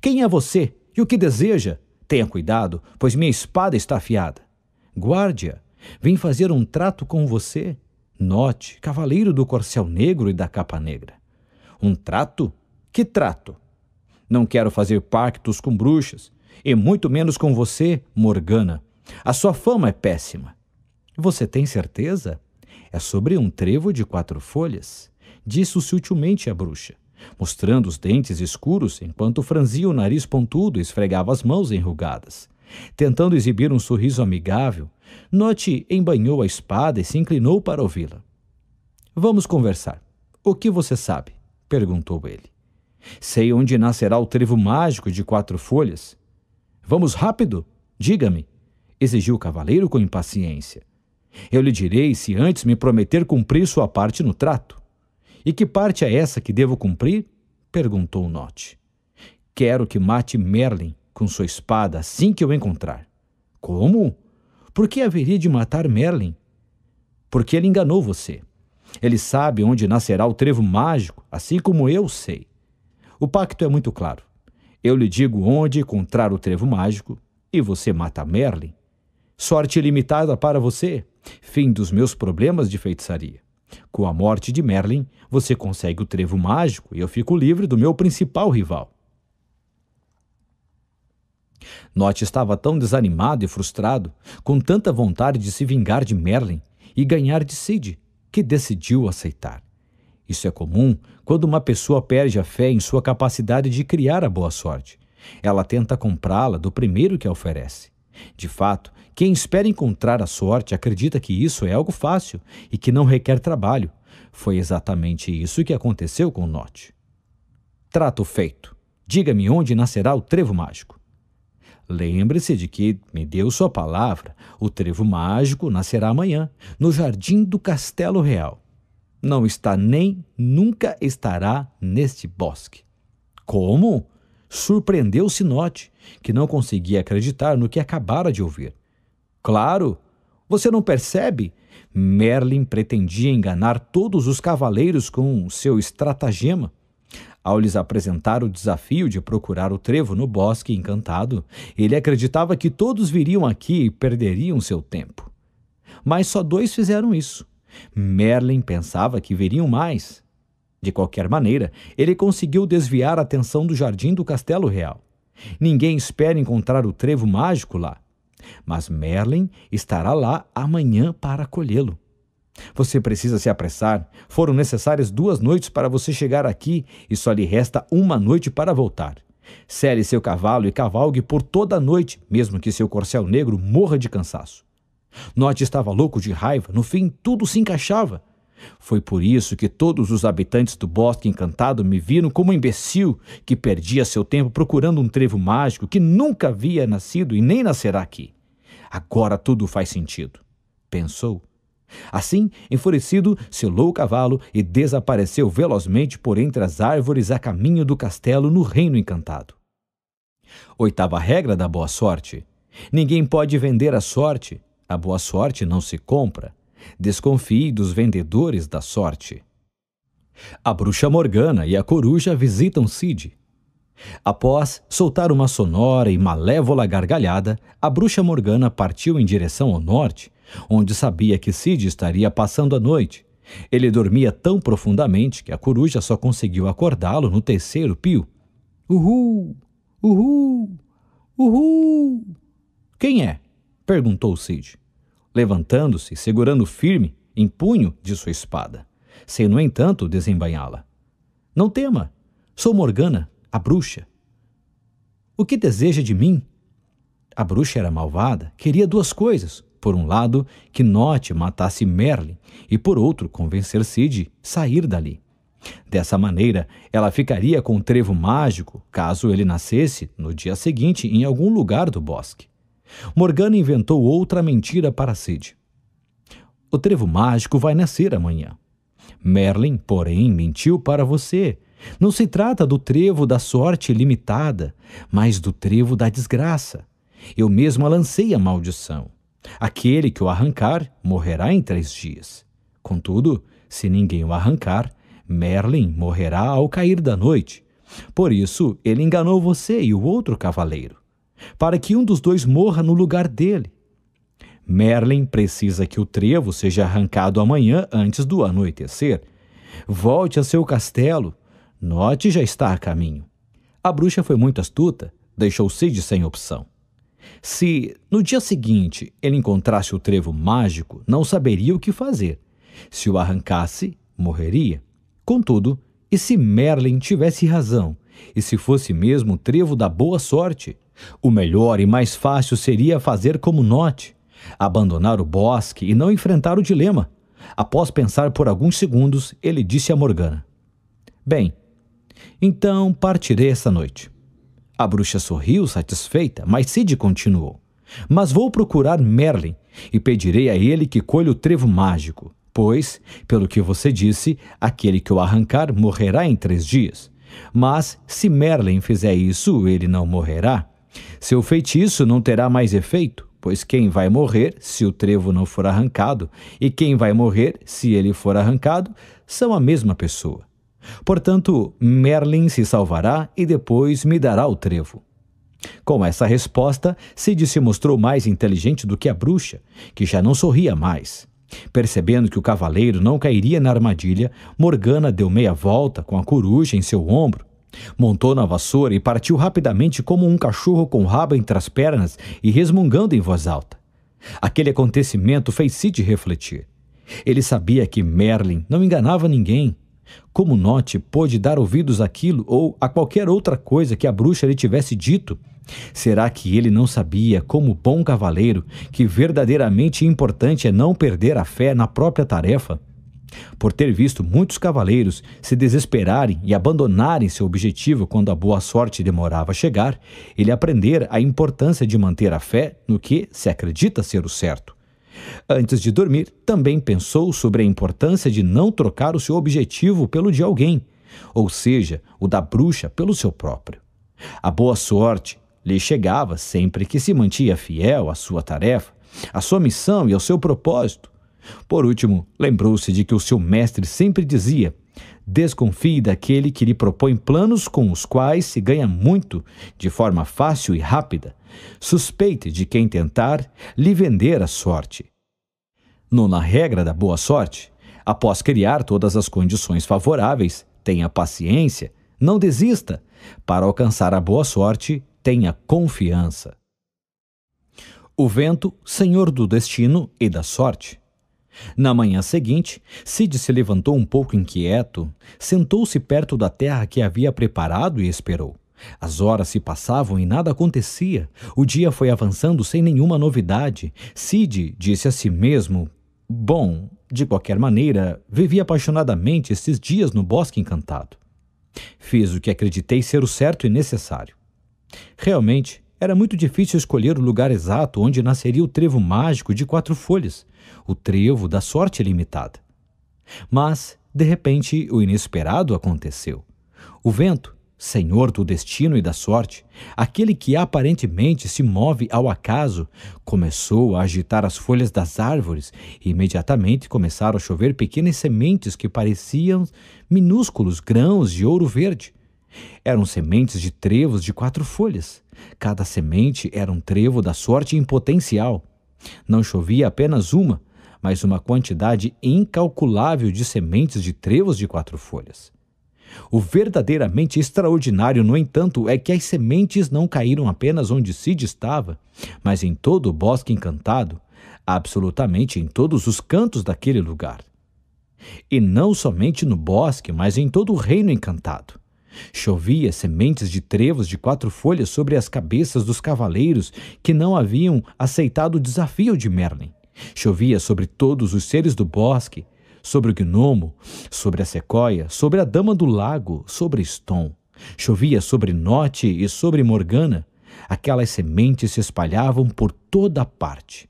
Quem é você? E o que deseja? Tenha cuidado, pois minha espada está afiada. Guardia, vim fazer um trato com você. Nod, cavaleiro do corcel negro e da capa negra. Um trato? Que trato? Não quero fazer pactos com bruxas, e muito menos com você, Morgana. A sua fama é péssima. Você tem certeza? É sobre um trevo de 4 folhas, disse sutilmente a bruxa, mostrando os dentes escuros enquanto franzia o nariz pontudo e esfregava as mãos enrugadas. Tentando exibir um sorriso amigável, Nod embainhou a espada e se inclinou para ouvi-la. Vamos conversar. O que você sabe? Perguntou ele. Sei onde nascerá o trevo mágico de 4 folhas. Vamos rápido? Diga-me, exigiu o cavaleiro com impaciência. Eu lhe direi se antes me prometer cumprir sua parte no trato. E que parte é essa que devo cumprir? Perguntou Nod. Quero que mate Merlin com sua espada assim que eu encontrar. Como? Por que haveria de matar Merlin? Porque ele enganou você. Ele sabe onde nascerá o trevo mágico, assim como eu sei. O pacto é muito claro. Eu lhe digo onde encontrar o trevo mágico e você mata Merlin. Sorte limitada para você. Fim dos meus problemas de feitiçaria. Com a morte de Merlin, você consegue o trevo mágico e eu fico livre do meu principal rival. Nod estava tão desanimado e frustrado, com tanta vontade de se vingar de Merlin e ganhar de Cid, que decidiu aceitar. Isso é comum quando uma pessoa perde a fé em sua capacidade de criar a boa sorte. Ela tenta comprá-la do primeiro que a oferece. De fato, quem espera encontrar a sorte acredita que isso é algo fácil e que não requer trabalho. Foi exatamente isso que aconteceu com Nod. Trato feito. Diga-me onde nascerá o trevo mágico. Lembre-se de que me deu sua palavra. O trevo mágico nascerá amanhã, no jardim do Castelo Real. Não está nem nunca estará neste bosque. Como? Surpreendeu-se Nod, que não conseguia acreditar no que acabara de ouvir. Claro! Você não percebe? Merlin pretendia enganar todos os cavaleiros com seu estratagema. Ao lhes apresentar o desafio de procurar o trevo no bosque encantado, ele acreditava que todos viriam aqui e perderiam seu tempo. Mas só 2 fizeram isso. Merlin pensava que viriam mais. De qualquer maneira, ele conseguiu desviar a atenção do jardim do Castelo Real. Ninguém espera encontrar o trevo mágico lá. Mas Merlin estará lá amanhã para acolhê-lo. Você precisa se apressar. Foram necessárias 2 noites para você chegar aqui e só lhe resta 1 noite para voltar. Sele seu cavalo e cavalgue por toda a noite, mesmo que seu corcel negro morra de cansaço. Nod estava louco de raiva. No fim, tudo se encaixava. Foi por isso que todos os habitantes do Bosque Encantado me viram como um imbecil que perdia seu tempo procurando um trevo mágico que nunca havia nascido e nem nascerá aqui. Agora tudo faz sentido, pensou. Assim, enfurecido, selou o cavalo e desapareceu velozmente por entre as árvores a caminho do castelo no Reino Encantado. 8ª regra da boa sorte. Ninguém pode vender a sorte. A boa sorte não se compra. Desconfie dos vendedores da sorte. A bruxa Morgana e a coruja visitam Cid. Após soltar uma sonora e malévola gargalhada, a bruxa Morgana partiu em direção ao norte, onde sabia que Cid estaria passando a noite. Ele dormia tão profundamente que a coruja só conseguiu acordá-lo no 3º pio. Uhul! Uhul! Uhul! Quem é? Perguntou Cid, levantando-se e segurando firme em punho de sua espada, sem, no entanto, desembainhá-la. Não tema, Sou Morgana, a bruxa. O que deseja de mim? A bruxa era malvada, queria duas coisas. Por um lado, que Nott matasse Merlin e por outro, convencer Cid a sair dali. Dessa maneira, ela ficaria com o trevo mágico caso ele nascesse no dia seguinte em algum lugar do bosque. Morgana inventou outra mentira para Cid. O trevo mágico vai nascer amanhã. Merlin, porém, mentiu para você. Não se trata do trevo da sorte limitada, mas do trevo da desgraça. Eu mesma lancei a maldição. Aquele que o arrancar morrerá em 3 dias. Contudo, se ninguém o arrancar, Merlin morrerá ao cair da noite. Por isso, ele enganou você e o outro cavaleiro, para que um dos dois morra no lugar dele. Merlin precisa que o trevo seja arrancado amanhã antes do anoitecer. Volte a seu castelo. Nott já está a caminho. A bruxa foi muito astuta, deixou Cid sem opção. Se, no dia seguinte, ele encontrasse o trevo mágico, não saberia o que fazer. Se o arrancasse, morreria. Contudo, e se Merlin tivesse razão? E se fosse mesmo o trevo da boa sorte? O melhor e mais fácil seria fazer como Nott, abandonar o bosque e não enfrentar o dilema. Após pensar por alguns segundos, ele disse a Morgana: Bem, então partirei esta noite. A bruxa sorriu satisfeita, mas Cid continuou: Mas vou procurar Merlin e pedirei a ele que colha o trevo mágico, pois, pelo que você disse, aquele que o arrancar morrerá em 3 dias. Mas, se Merlin fizer isso, ele não morrerá. Seu feitiço não terá mais efeito, pois quem vai morrer se o trevo não for arrancado e quem vai morrer se ele for arrancado são a mesma pessoa. Portanto, Merlin se salvará e depois me dará o trevo. Com essa resposta, Cid se mostrou mais inteligente do que a bruxa, que já não sorria mais. Percebendo que o cavaleiro não cairia na armadilha, Morgana deu meia volta com a coruja em seu ombro, montou na vassoura e partiu rapidamente como um cachorro com o rabo entre as pernas e resmungando em voz alta. Aquele acontecimento fez Cid refletir. Ele sabia que Merlin não enganava ninguém. Como Nott pôde dar ouvidos àquilo ou a qualquer outra coisa que a bruxa lhe tivesse dito? Será que ele não sabia, como bom cavaleiro, que verdadeiramente importante é não perder a fé na própria tarefa? Por ter visto muitos cavaleiros se desesperarem e abandonarem seu objetivo quando a boa sorte demorava a chegar, ele aprendera a importância de manter a fé no que se acredita ser o certo. Antes de dormir, também pensou sobre a importância de não trocar o seu objetivo pelo de alguém, ou seja, o da bruxa pelo seu próprio. A boa sorte lhe chegava sempre que se mantinha fiel à sua tarefa, à sua missão e ao seu propósito. Por último, lembrou-se de que o seu mestre sempre dizia: desconfie daquele que lhe propõe planos com os quais se ganha muito de forma fácil e rápida. Suspeite de quem tentar lhe vender a sorte. Nona regra da boa sorte: após criar todas as condições favoráveis, tenha paciência, não desista. Para alcançar a boa sorte, tenha confiança. O vento, senhor do destino e da sorte. Na manhã seguinte, Cid se levantou um pouco inquieto, sentou-se perto da terra que havia preparado e esperou. As horas se passavam e nada acontecia. O dia foi avançando sem nenhuma novidade. Cid disse a si mesmo: bom, de qualquer maneira, vivi apaixonadamente esses dias no Bosque Encantado. Fiz o que acreditei ser o certo e necessário. Realmente, era muito difícil escolher o lugar exato onde nasceria o trevo mágico de 4 folhas, o trevo da sorte limitada. Mas, de repente, o inesperado aconteceu. O vento, senhor do destino e da sorte, aquele que aparentemente se move ao acaso, começou a agitar as folhas das árvores e imediatamente começaram a chover pequenas sementes que pareciam minúsculos grãos de ouro verde. Eram sementes de trevos de 4 folhas. Cada semente era um trevo da sorte em potencial. Não chovia apenas uma, mas uma quantidade incalculável de sementes de trevos de 4 folhas. O verdadeiramente extraordinário, no entanto, é que as sementes não caíram apenas onde Cid estava, mas em todo o Bosque Encantado, absolutamente em todos os cantos daquele lugar. E não somente no bosque, mas em todo o Reino Encantado. Chovia sementes de trevos de 4 folhas sobre as cabeças dos cavaleiros que não haviam aceitado o desafio de Merlin. Chovia sobre todos os seres do bosque, sobre o gnomo, sobre a sequoia, sobre a dama do lago, sobre Stone. Chovia sobre Note e sobre Morgana. Aquelas sementes se espalhavam por toda parte.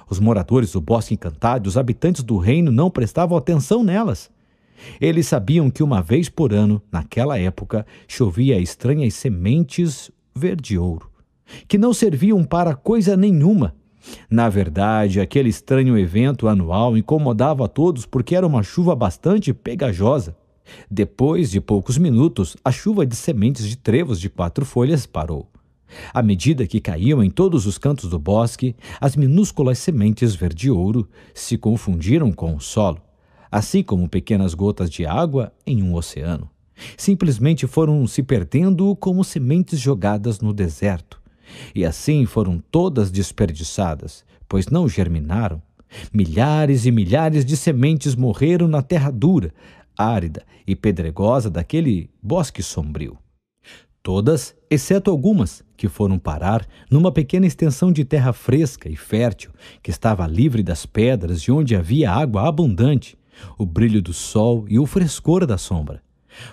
Os moradores do Bosque Encantado e os habitantes do reino não prestavam atenção nelas. Eles sabiam que uma vez por ano, naquela época, chovia estranhas sementes verde-ouro, que não serviam para coisa nenhuma. Na verdade, aquele estranho evento anual incomodava a todos porque era uma chuva bastante pegajosa. Depois de poucos minutos, a chuva de sementes de trevos de 4 folhas parou. À medida que caíam em todos os cantos do bosque, as minúsculas sementes verde-ouro se confundiram com o solo, assim como pequenas gotas de água em um oceano. Simplesmente foram se perdendo como sementes jogadas no deserto. E assim foram todas desperdiçadas, pois não germinaram. Milhares e milhares de sementes morreram na terra dura, árida e pedregosa daquele bosque sombrio. Todas, exceto algumas, que foram parar numa pequena extensão de terra fresca e fértil, que estava livre das pedras e onde havia água abundante, o brilho do sol e o frescor da sombra.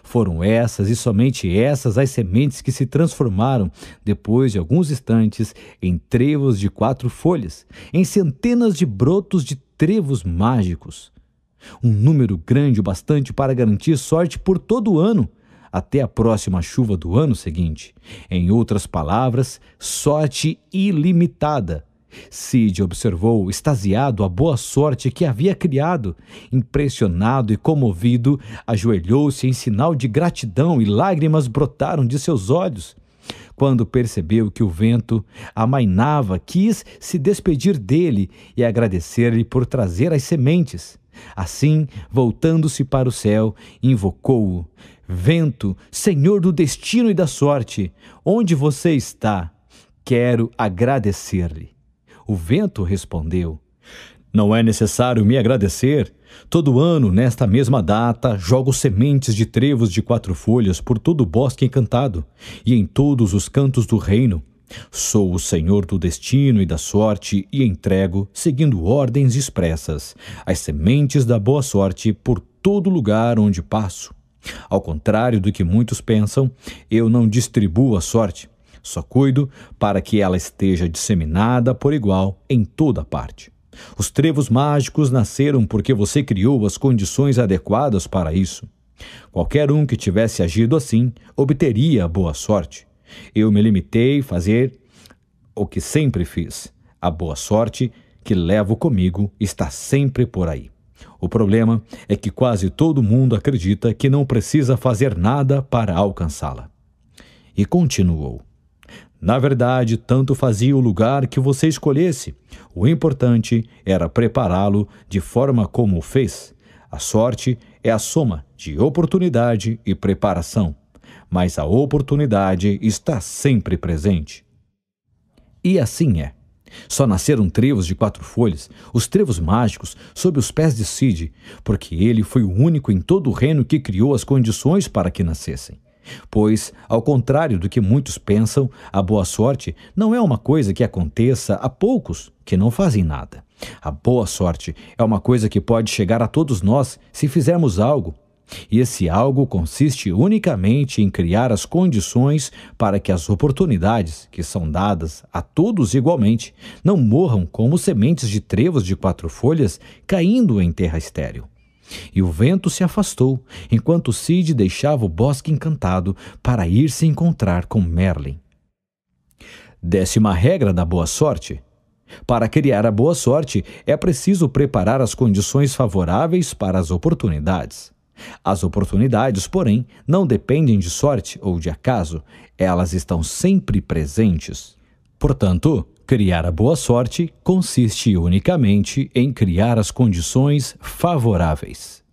Foram essas e somente essas as sementes que se transformaram, depois de alguns instantes, em trevos de 4 folhas, em centenas de brotos de trevos mágicos. Um número grande o bastante para garantir sorte por todo o ano, até a próxima chuva do ano seguinte. Em outras palavras, sorte ilimitada. Cid observou, extasiado, a boa sorte que havia criado. Impressionado e comovido, ajoelhou-se em sinal de gratidão e lágrimas brotaram de seus olhos. Quando percebeu que o vento amainava, quis se despedir dele e agradecer-lhe por trazer as sementes. Assim, voltando-se para o céu, invocou-o. Vento, senhor do destino e da sorte, onde você está? Quero agradecer-lhe. O vento respondeu: não é necessário me agradecer. Todo ano, nesta mesma data, jogo sementes de trevos de 4 folhas por todo o bosque encantado e em todos os cantos do reino. Sou o senhor do destino e da sorte e entrego, seguindo ordens expressas, as sementes da boa sorte por todo lugar onde passo. Ao contrário do que muitos pensam, eu não distribuo a sorte. Só cuido para que ela esteja disseminada por igual em toda parte. Os trevos mágicos nasceram porque você criou as condições adequadas para isso. Qualquer um que tivesse agido assim, obteria a boa sorte. Eu me limitei a fazer o que sempre fiz. A boa sorte que levo comigo está sempre por aí. O problema é que quase todo mundo acredita que não precisa fazer nada para alcançá-la. E continuou: na verdade, tanto fazia o lugar que você escolhesse. O importante era prepará-lo de forma como o fez. A sorte é a soma de oportunidade e preparação, mas a oportunidade está sempre presente. E assim é. Só nasceram trevos de 4 folhas, os trevos mágicos, sob os pés de Cid, porque ele foi o único em todo o reino que criou as condições para que nascessem. Pois, ao contrário do que muitos pensam, a boa sorte não é uma coisa que aconteça a poucos que não fazem nada. A boa sorte é uma coisa que pode chegar a todos nós se fizermos algo. E esse algo consiste unicamente em criar as condições para que as oportunidades, que são dadas a todos igualmente, não morram como sementes de trevos de 4 folhas caindo em terra estéril. E o vento se afastou, enquanto Cid deixava o bosque encantado para ir se encontrar com Merlin. 10ª regra da boa sorte. Para criar a boa sorte, é preciso preparar as condições favoráveis para as oportunidades. As oportunidades, porém, não dependem de sorte ou de acaso, elas estão sempre presentes. Portanto, criar a boa sorte consiste unicamente em criar as condições favoráveis.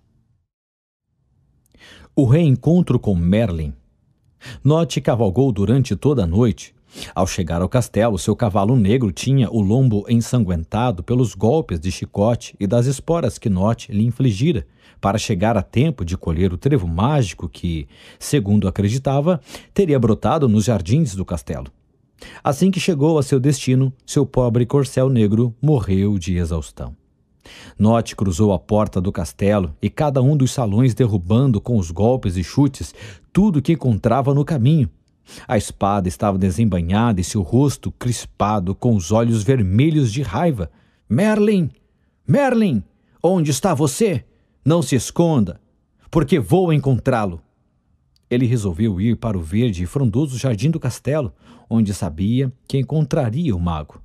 O reencontro com Merlin. Note cavalgou durante toda a noite. Ao chegar ao castelo, seu cavalo negro tinha o lombo ensanguentado pelos golpes de chicote e das esporas que Nott lhe infligira, para chegar a tempo de colher o trevo mágico que, segundo acreditava, teria brotado nos jardins do castelo. Assim que chegou a seu destino, seu pobre corcel negro morreu de exaustão. Nott cruzou a porta do castelo e cada um dos salões, derrubando com os golpes e chutes tudo que encontrava no caminho. A espada estava desembainhada e seu rosto crispado, com os olhos vermelhos de raiva. Merlin! Merlin! Onde está você? Não se esconda, porque vou encontrá-lo. Ele resolveu ir para o verde e frondoso jardim do castelo, onde sabia que encontraria o mago.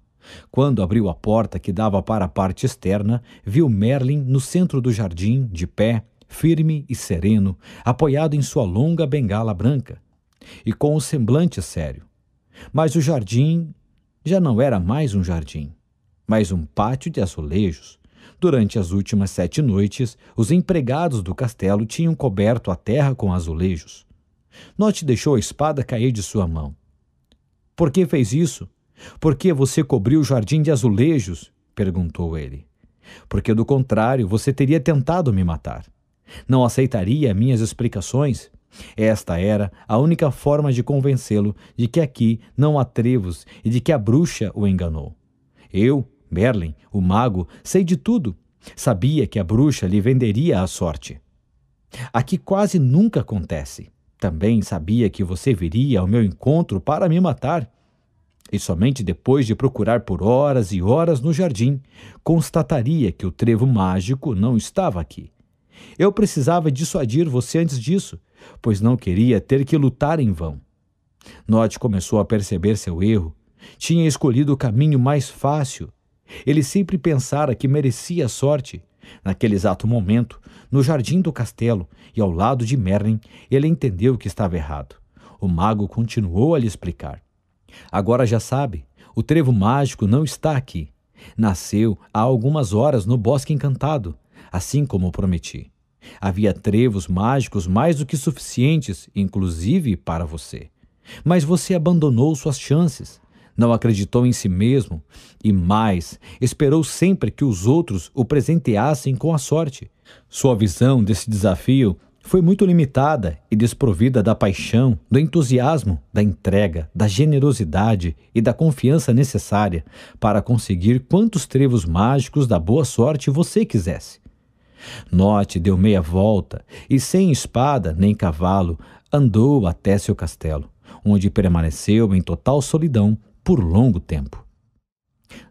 Quando abriu a porta que dava para a parte externa, viu Merlin no centro do jardim, de pé, firme e sereno, apoiado em sua longa bengala branca, e com o semblante sério. Mas o jardim já não era mais um jardim, mas um pátio de azulejos. Durante as últimas 7 noites, os empregados do castelo tinham coberto a terra com azulejos. Nott deixou a espada cair de sua mão. Por que fez isso? Por que você cobriu o jardim de azulejos? Perguntou ele. Porque, do contrário, você teria tentado me matar. Não aceitaria minhas explicações? Esta era a única forma de convencê-lo de que aqui não há trevos e de que a bruxa o enganou. Eu, Merlin, o mago, sei de tudo. Sabia que a bruxa lhe venderia a sorte. Aqui quase nunca acontece. Também sabia que você viria ao meu encontro para me matar. E somente depois de procurar por horas e horas no jardim, constataria que o trevo mágico não estava aqui. Eu precisava dissuadir você antes disso, pois não queria ter que lutar em vão. Nott começou a perceber seu erro. Tinha escolhido o caminho mais fácil. Ele sempre pensara que merecia a sorte. Naquele exato momento, no jardim do castelo e ao lado de Merlin, ele entendeu que estava errado. O mago continuou a lhe explicar. Agora já sabe, o trevo mágico não está aqui. Nasceu há algumas horas no Bosque Encantado, assim como prometi. Havia trevos mágicos mais do que suficientes, inclusive para você. Mas você abandonou suas chances. Não acreditou em si mesmo e, mais, esperou sempre que os outros o presenteassem com a sorte. Sua visão desse desafio foi muito limitada e desprovida da paixão, do entusiasmo, da entrega, da generosidade e da confiança necessária para conseguir quantos trevos mágicos da boa sorte você quisesse. Nott deu meia volta e, sem espada nem cavalo, andou até seu castelo, onde permaneceu em total solidão por longo tempo.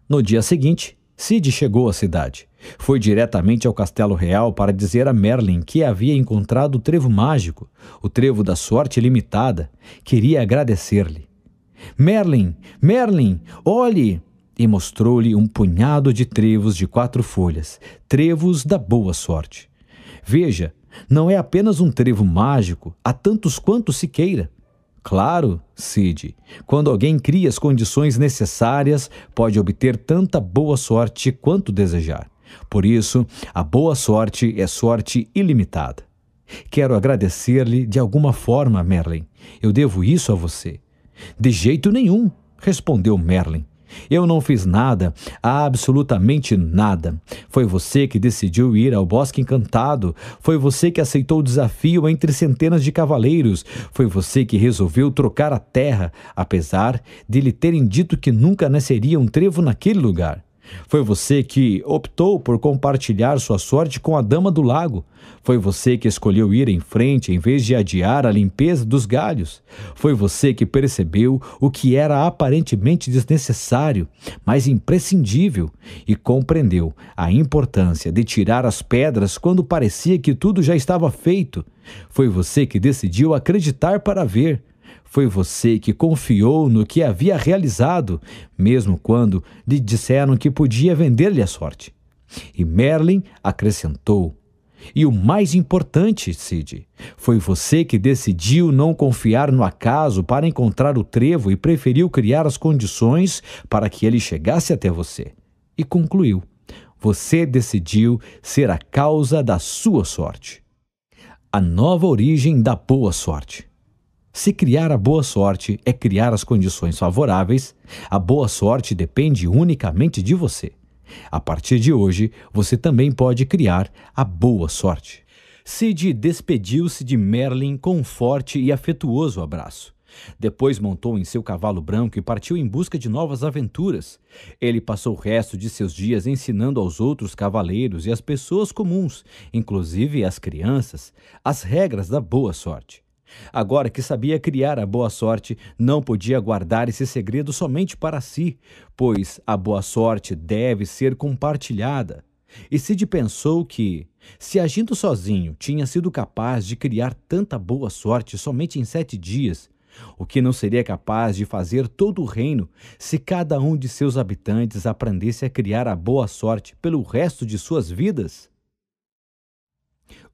No dia seguinte, Cid chegou à cidade. Foi diretamente ao castelo real para dizer a Merlin que havia encontrado o trevo mágico, o trevo da sorte limitada. Queria agradecer-lhe. Merlin, Merlin, olhe! E mostrou-lhe um punhado de trevos de 4 folhas, trevos da boa sorte. Veja, não é apenas um trevo mágico, há tantos quantos se queira. Claro, Cid, quando alguém cria as condições necessárias, pode obter tanta boa sorte quanto desejar. Por isso, a boa sorte é sorte ilimitada. Quero agradecer-lhe de alguma forma, Merlin. Eu devo isso a você. De jeito nenhum, respondeu Merlin. Eu não fiz nada, absolutamente nada. Foi você que decidiu ir ao Bosque Encantado. Foi você que aceitou o desafio entre centenas de cavaleiros. Foi você que resolveu trocar a terra, apesar de lhe terem dito que nunca nasceria um trevo naquele lugar. Foi você que optou por compartilhar sua sorte com a Dama do Lago. Foi você que escolheu ir em frente em vez de adiar a limpeza dos galhos. Foi você que percebeu o que era aparentemente desnecessário, mas imprescindível, e compreendeu a importância de tirar as pedras quando parecia que tudo já estava feito. Foi você que decidiu acreditar para ver. Foi você que confiou no que havia realizado, mesmo quando lhe disseram que podia vender-lhe a sorte. E Merlin acrescentou: e o mais importante, Cid, foi você que decidiu não confiar no acaso para encontrar o trevo e preferiu criar as condições para que ele chegasse até você. E concluiu: você decidiu ser a causa da sua sorte. A nova origem da boa sorte. Se criar a boa sorte é criar as condições favoráveis, a boa sorte depende unicamente de você. A partir de hoje, você também pode criar a boa sorte. Sid despediu-se de Merlin com um forte e afetuoso abraço. Depois montou em seu cavalo branco e partiu em busca de novas aventuras. Ele passou o resto de seus dias ensinando aos outros cavaleiros e às pessoas comuns, inclusive às crianças, as regras da boa sorte. Agora que sabia criar a boa sorte, não podia guardar esse segredo somente para si, pois a boa sorte deve ser compartilhada. E Sid pensou que, se agindo sozinho tinha sido capaz de criar tanta boa sorte somente em 7 dias, o que não seria capaz de fazer todo o reino se cada um de seus habitantes aprendesse a criar a boa sorte pelo resto de suas vidas?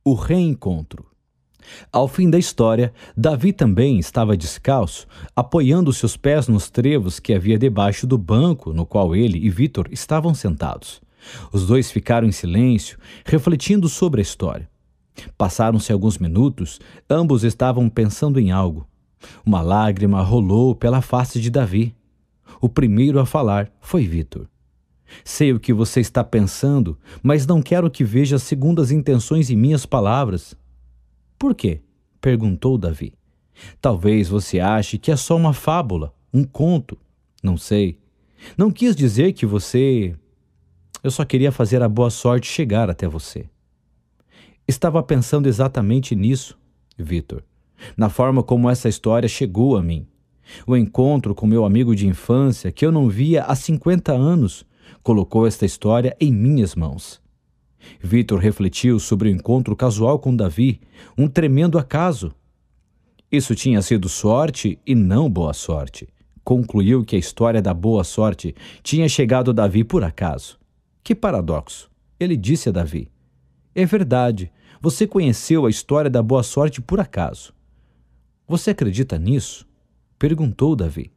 O reencontro. Ao fim da história, Davi também estava descalço, apoiando seus pés nos trevos que havia debaixo do banco no qual ele e Vitor estavam sentados. Os dois ficaram em silêncio, refletindo sobre a história. Passaram-se alguns minutos, ambos estavam pensando em algo. Uma lágrima rolou pela face de Davi. O primeiro a falar foi Vitor. Sei o que você está pensando, mas não quero que veja segundas intenções em minhas palavras. Por quê? Perguntou Davi. Talvez você ache que é só uma fábula, um conto. Não sei. Não quis dizer que você... Eu só queria fazer a boa sorte chegar até você. Estava pensando exatamente nisso, Vitor, na forma como essa história chegou a mim. O encontro com meu amigo de infância, que eu não via há 50 anos, colocou esta história em minhas mãos. Vitor refletiu sobre o encontro casual com Davi, um tremendo acaso. Isso tinha sido sorte e não boa sorte. Concluiu que a história da boa sorte tinha chegado a Davi por acaso. Que paradoxo! Ele disse a Davi. É verdade, você conheceu a história da boa sorte por acaso. Você acredita nisso? Perguntou Davi.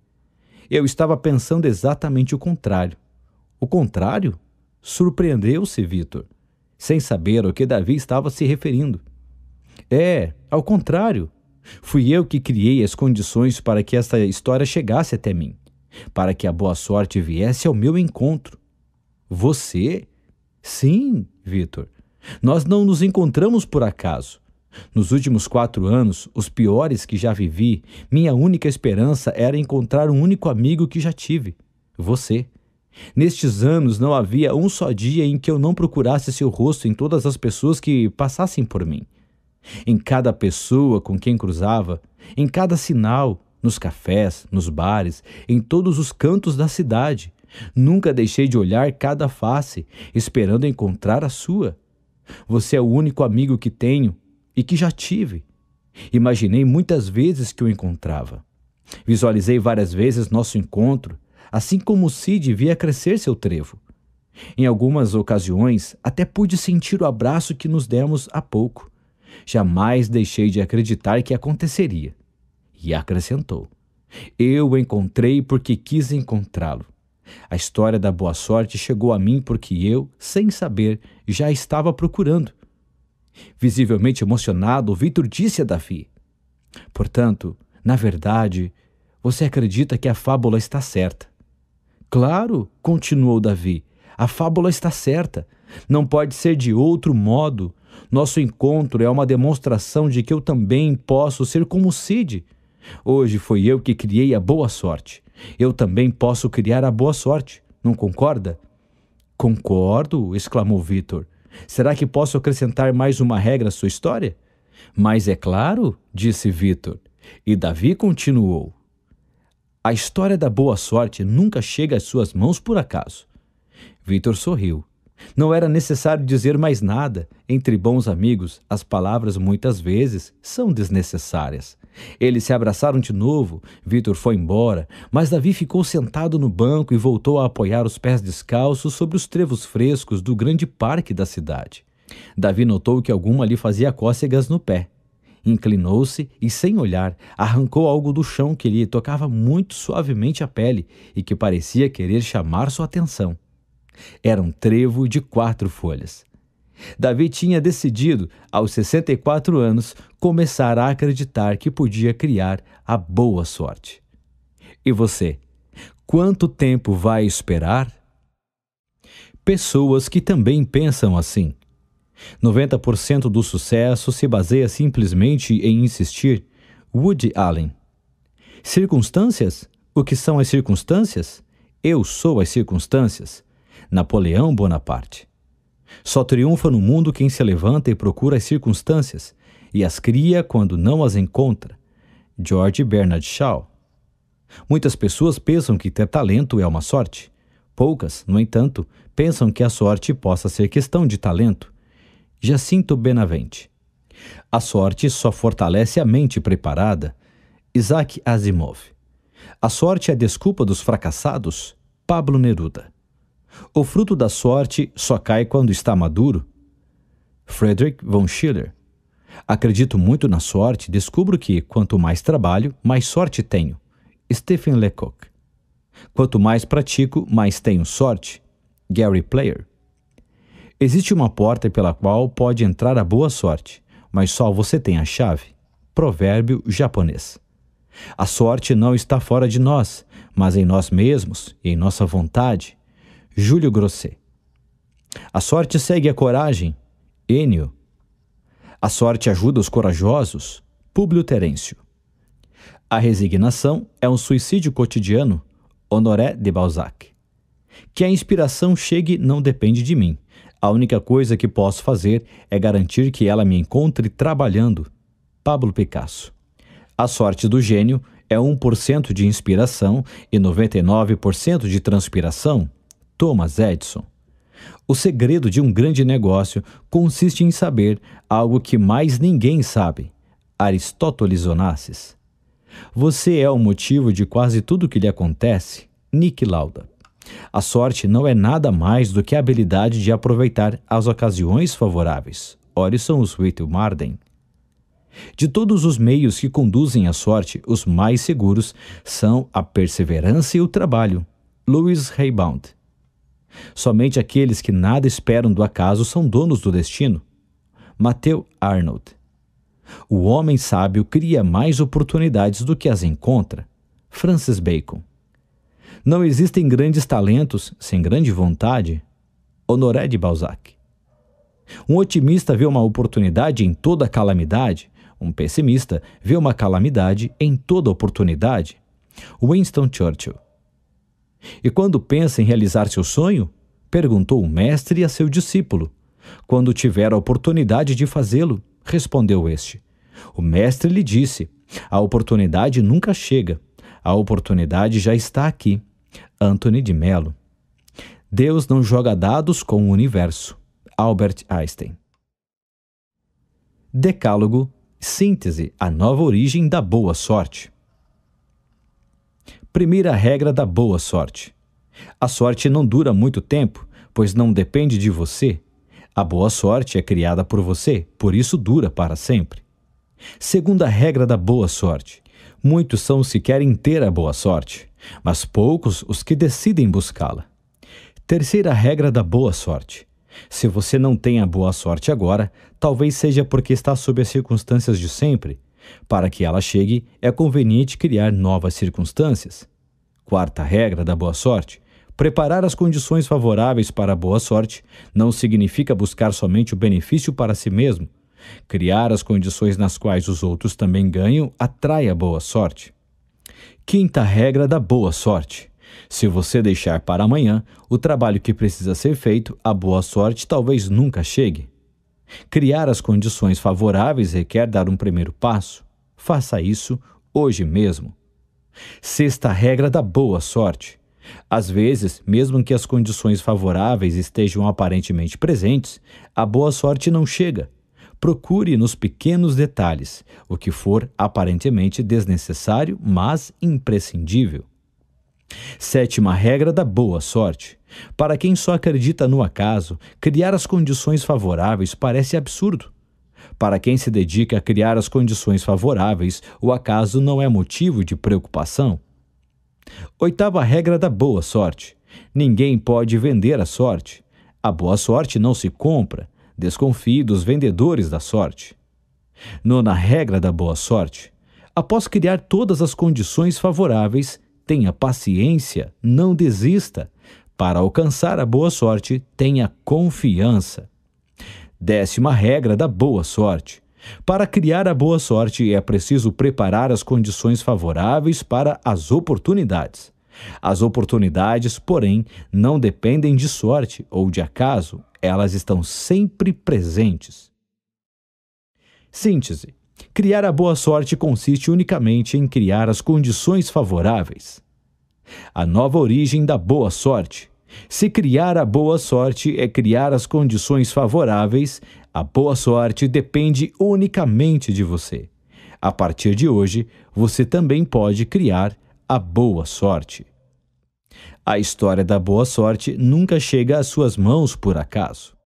Eu estava pensando exatamente o contrário. O contrário? Surpreendeu-se Vitor, sem saber ao que Davi estava se referindo. Ao contrário. Fui eu que criei as condições para que esta história chegasse até mim, para que a boa sorte viesse ao meu encontro. Você? Sim, Vitor. Nós não nos encontramos por acaso. Nos últimos 4 anos, os piores que já vivi, minha única esperança era encontrar um único amigo que já tive, você. Nestes anos não havia um só dia em que eu não procurasse seu rosto em todas as pessoas que passassem por mim. Em cada pessoa com quem cruzava, em cada sinal, nos cafés, nos bares, em todos os cantos da cidade. Nunca deixei de olhar cada face, esperando encontrar a sua. Você é o único amigo que tenho e que já tive. Imaginei muitas vezes que o encontrava. Visualizei várias vezes nosso encontro, assim como Sid via crescer seu trevo. Em algumas ocasiões, até pude sentir o abraço que nos demos há pouco. Jamais deixei de acreditar que aconteceria. E acrescentou. Eu o encontrei porque quis encontrá-lo. A história da boa sorte chegou a mim porque eu, sem saber, já estava procurando. Visivelmente emocionado, Vitor disse a Davi. Portanto, na verdade, você acredita que a fábula está certa. Claro, continuou Davi, a fábula está certa. Não pode ser de outro modo. Nosso encontro é uma demonstração de que eu também posso ser como Sid. Hoje foi eu que criei a boa sorte. Eu também posso criar a boa sorte, não concorda? Concordo, exclamou Vitor. Será que posso acrescentar mais uma regra à sua história? Mas é claro, disse Vitor. E Davi continuou. A história da boa sorte nunca chega às suas mãos por acaso. Vitor sorriu. Não era necessário dizer mais nada. Entre bons amigos, as palavras muitas vezes são desnecessárias. Eles se abraçaram de novo, Vitor foi embora, mas Davi ficou sentado no banco e voltou a apoiar os pés descalços sobre os trevos frescos do grande parque da cidade. Davi notou que alguma lhe fazia cócegas no pé. Inclinou-se e, sem olhar, arrancou algo do chão que lhe tocava muito suavemente a pele e que parecia querer chamar sua atenção. Era um trevo de 4 folhas. Davi tinha decidido, aos 64 anos, começar a acreditar que podia criar a boa sorte. E você, quanto tempo vai esperar? Pessoas que também pensam assim. 90% do sucesso se baseia simplesmente em insistir. Woody Allen. Circunstâncias? O que são as circunstâncias? Eu sou as circunstâncias. Napoleão Bonaparte. Só triunfa no mundo quem se levanta e procura as circunstâncias e as cria quando não as encontra. George Bernard Shaw. Muitas pessoas pensam que ter talento é uma sorte. Poucas, no entanto, pensam que a sorte possa ser questão de talento. Jacinto Benavente. A sorte só fortalece a mente preparada. Isaac Asimov. A sorte é a desculpa dos fracassados. Pablo Neruda. O fruto da sorte só cai quando está maduro. Friedrich von Schiller. Acredito muito na sorte, descubro que, quanto mais trabalho, mais sorte tenho. Stephen Lecoq. Quanto mais pratico, mais tenho sorte. Gary Player. Existe uma porta pela qual pode entrar a boa sorte, mas só você tem a chave. Provérbio japonês. A sorte não está fora de nós, mas em nós mesmos e em nossa vontade. Júlio Grosset. A sorte segue a coragem. Ênio. A sorte ajuda os corajosos. Públio Terêncio. A resignação é um suicídio cotidiano. Honoré de Balzac. Que a inspiração chegue não depende de mim. A única coisa que posso fazer é garantir que ela me encontre trabalhando. Pablo Picasso. A sorte do gênio é 1% de inspiração e 99% de transpiração. Thomas Edison. O segredo de um grande negócio consiste em saber algo que mais ninguém sabe. Aristóteles Onassis. Você é o motivo de quase tudo que lhe acontece. Niki Lauda. A sorte não é nada mais do que a habilidade de aproveitar as ocasiões favoráveis. Orison Swett Marden. De todos os meios que conduzem à sorte, os mais seguros são a perseverança e o trabalho. Louis Raybound. Somente aqueles que nada esperam do acaso são donos do destino. Matthew Arnold. O homem sábio cria mais oportunidades do que as encontra. Francis Bacon. Não existem grandes talentos sem grande vontade. Honoré de Balzac. Um otimista vê uma oportunidade em toda calamidade. Um pessimista vê uma calamidade em toda oportunidade. Winston Churchill. E quando pensa em realizar seu sonho? Perguntou o mestre a seu discípulo. Quando tiver a oportunidade de fazê-lo, respondeu este. O mestre lhe disse, a oportunidade nunca chega. A oportunidade já está aqui. Anthony de Mello. Deus não joga dados com o universo. Albert Einstein. Decálogo, síntese, a nova origem da boa sorte. Primeira regra da boa sorte. A sorte não dura muito tempo, pois não depende de você. A boa sorte é criada por você, por isso dura para sempre. Segunda regra da boa sorte. Muitos são os que querem ter a boa sorte, mas poucos os que decidem buscá-la. Terceira regra da boa sorte. Se você não tem a boa sorte agora, talvez seja porque está sob as circunstâncias de sempre. Para que ela chegue, é conveniente criar novas circunstâncias. Quarta regra da boa sorte. Preparar as condições favoráveis para a boa sorte não significa buscar somente o benefício para si mesmo. Criar as condições nas quais os outros também ganham atrai a boa sorte. Quinta regra da boa sorte. Se você deixar para amanhã o trabalho que precisa ser feito, a boa sorte talvez nunca chegue. Criar as condições favoráveis requer dar um primeiro passo. Faça isso hoje mesmo. Sexta regra da boa sorte. Às vezes, mesmo que as condições favoráveis estejam aparentemente presentes, a boa sorte não chega. Procure nos pequenos detalhes, o que for aparentemente desnecessário, mas imprescindível. Sétima regra da boa sorte. Para quem só acredita no acaso, criar as condições favoráveis parece absurdo. Para quem se dedica a criar as condições favoráveis, o acaso não é motivo de preocupação. Oitava regra da boa sorte. Ninguém pode vender a sorte. A boa sorte não se compra, Desconfie dos vendedores da sorte. Nona regra da boa sorte: após criar todas as condições favoráveis, tenha paciência, não desista. Para alcançar a boa sorte, tenha confiança. 10ª regra da boa sorte: para criar a boa sorte, é preciso preparar as condições favoráveis para as oportunidades. As oportunidades, porém, não dependem de sorte ou de acaso, elas estão sempre presentes. Síntese: criar a boa sorte consiste unicamente em criar as condições favoráveis. A nova origem da boa sorte: se criar a boa sorte é criar as condições favoráveis, a boa sorte depende unicamente de você. A partir de hoje, você também pode criar a boa sorte. A história da boa sorte nunca chega às suas mãos por acaso.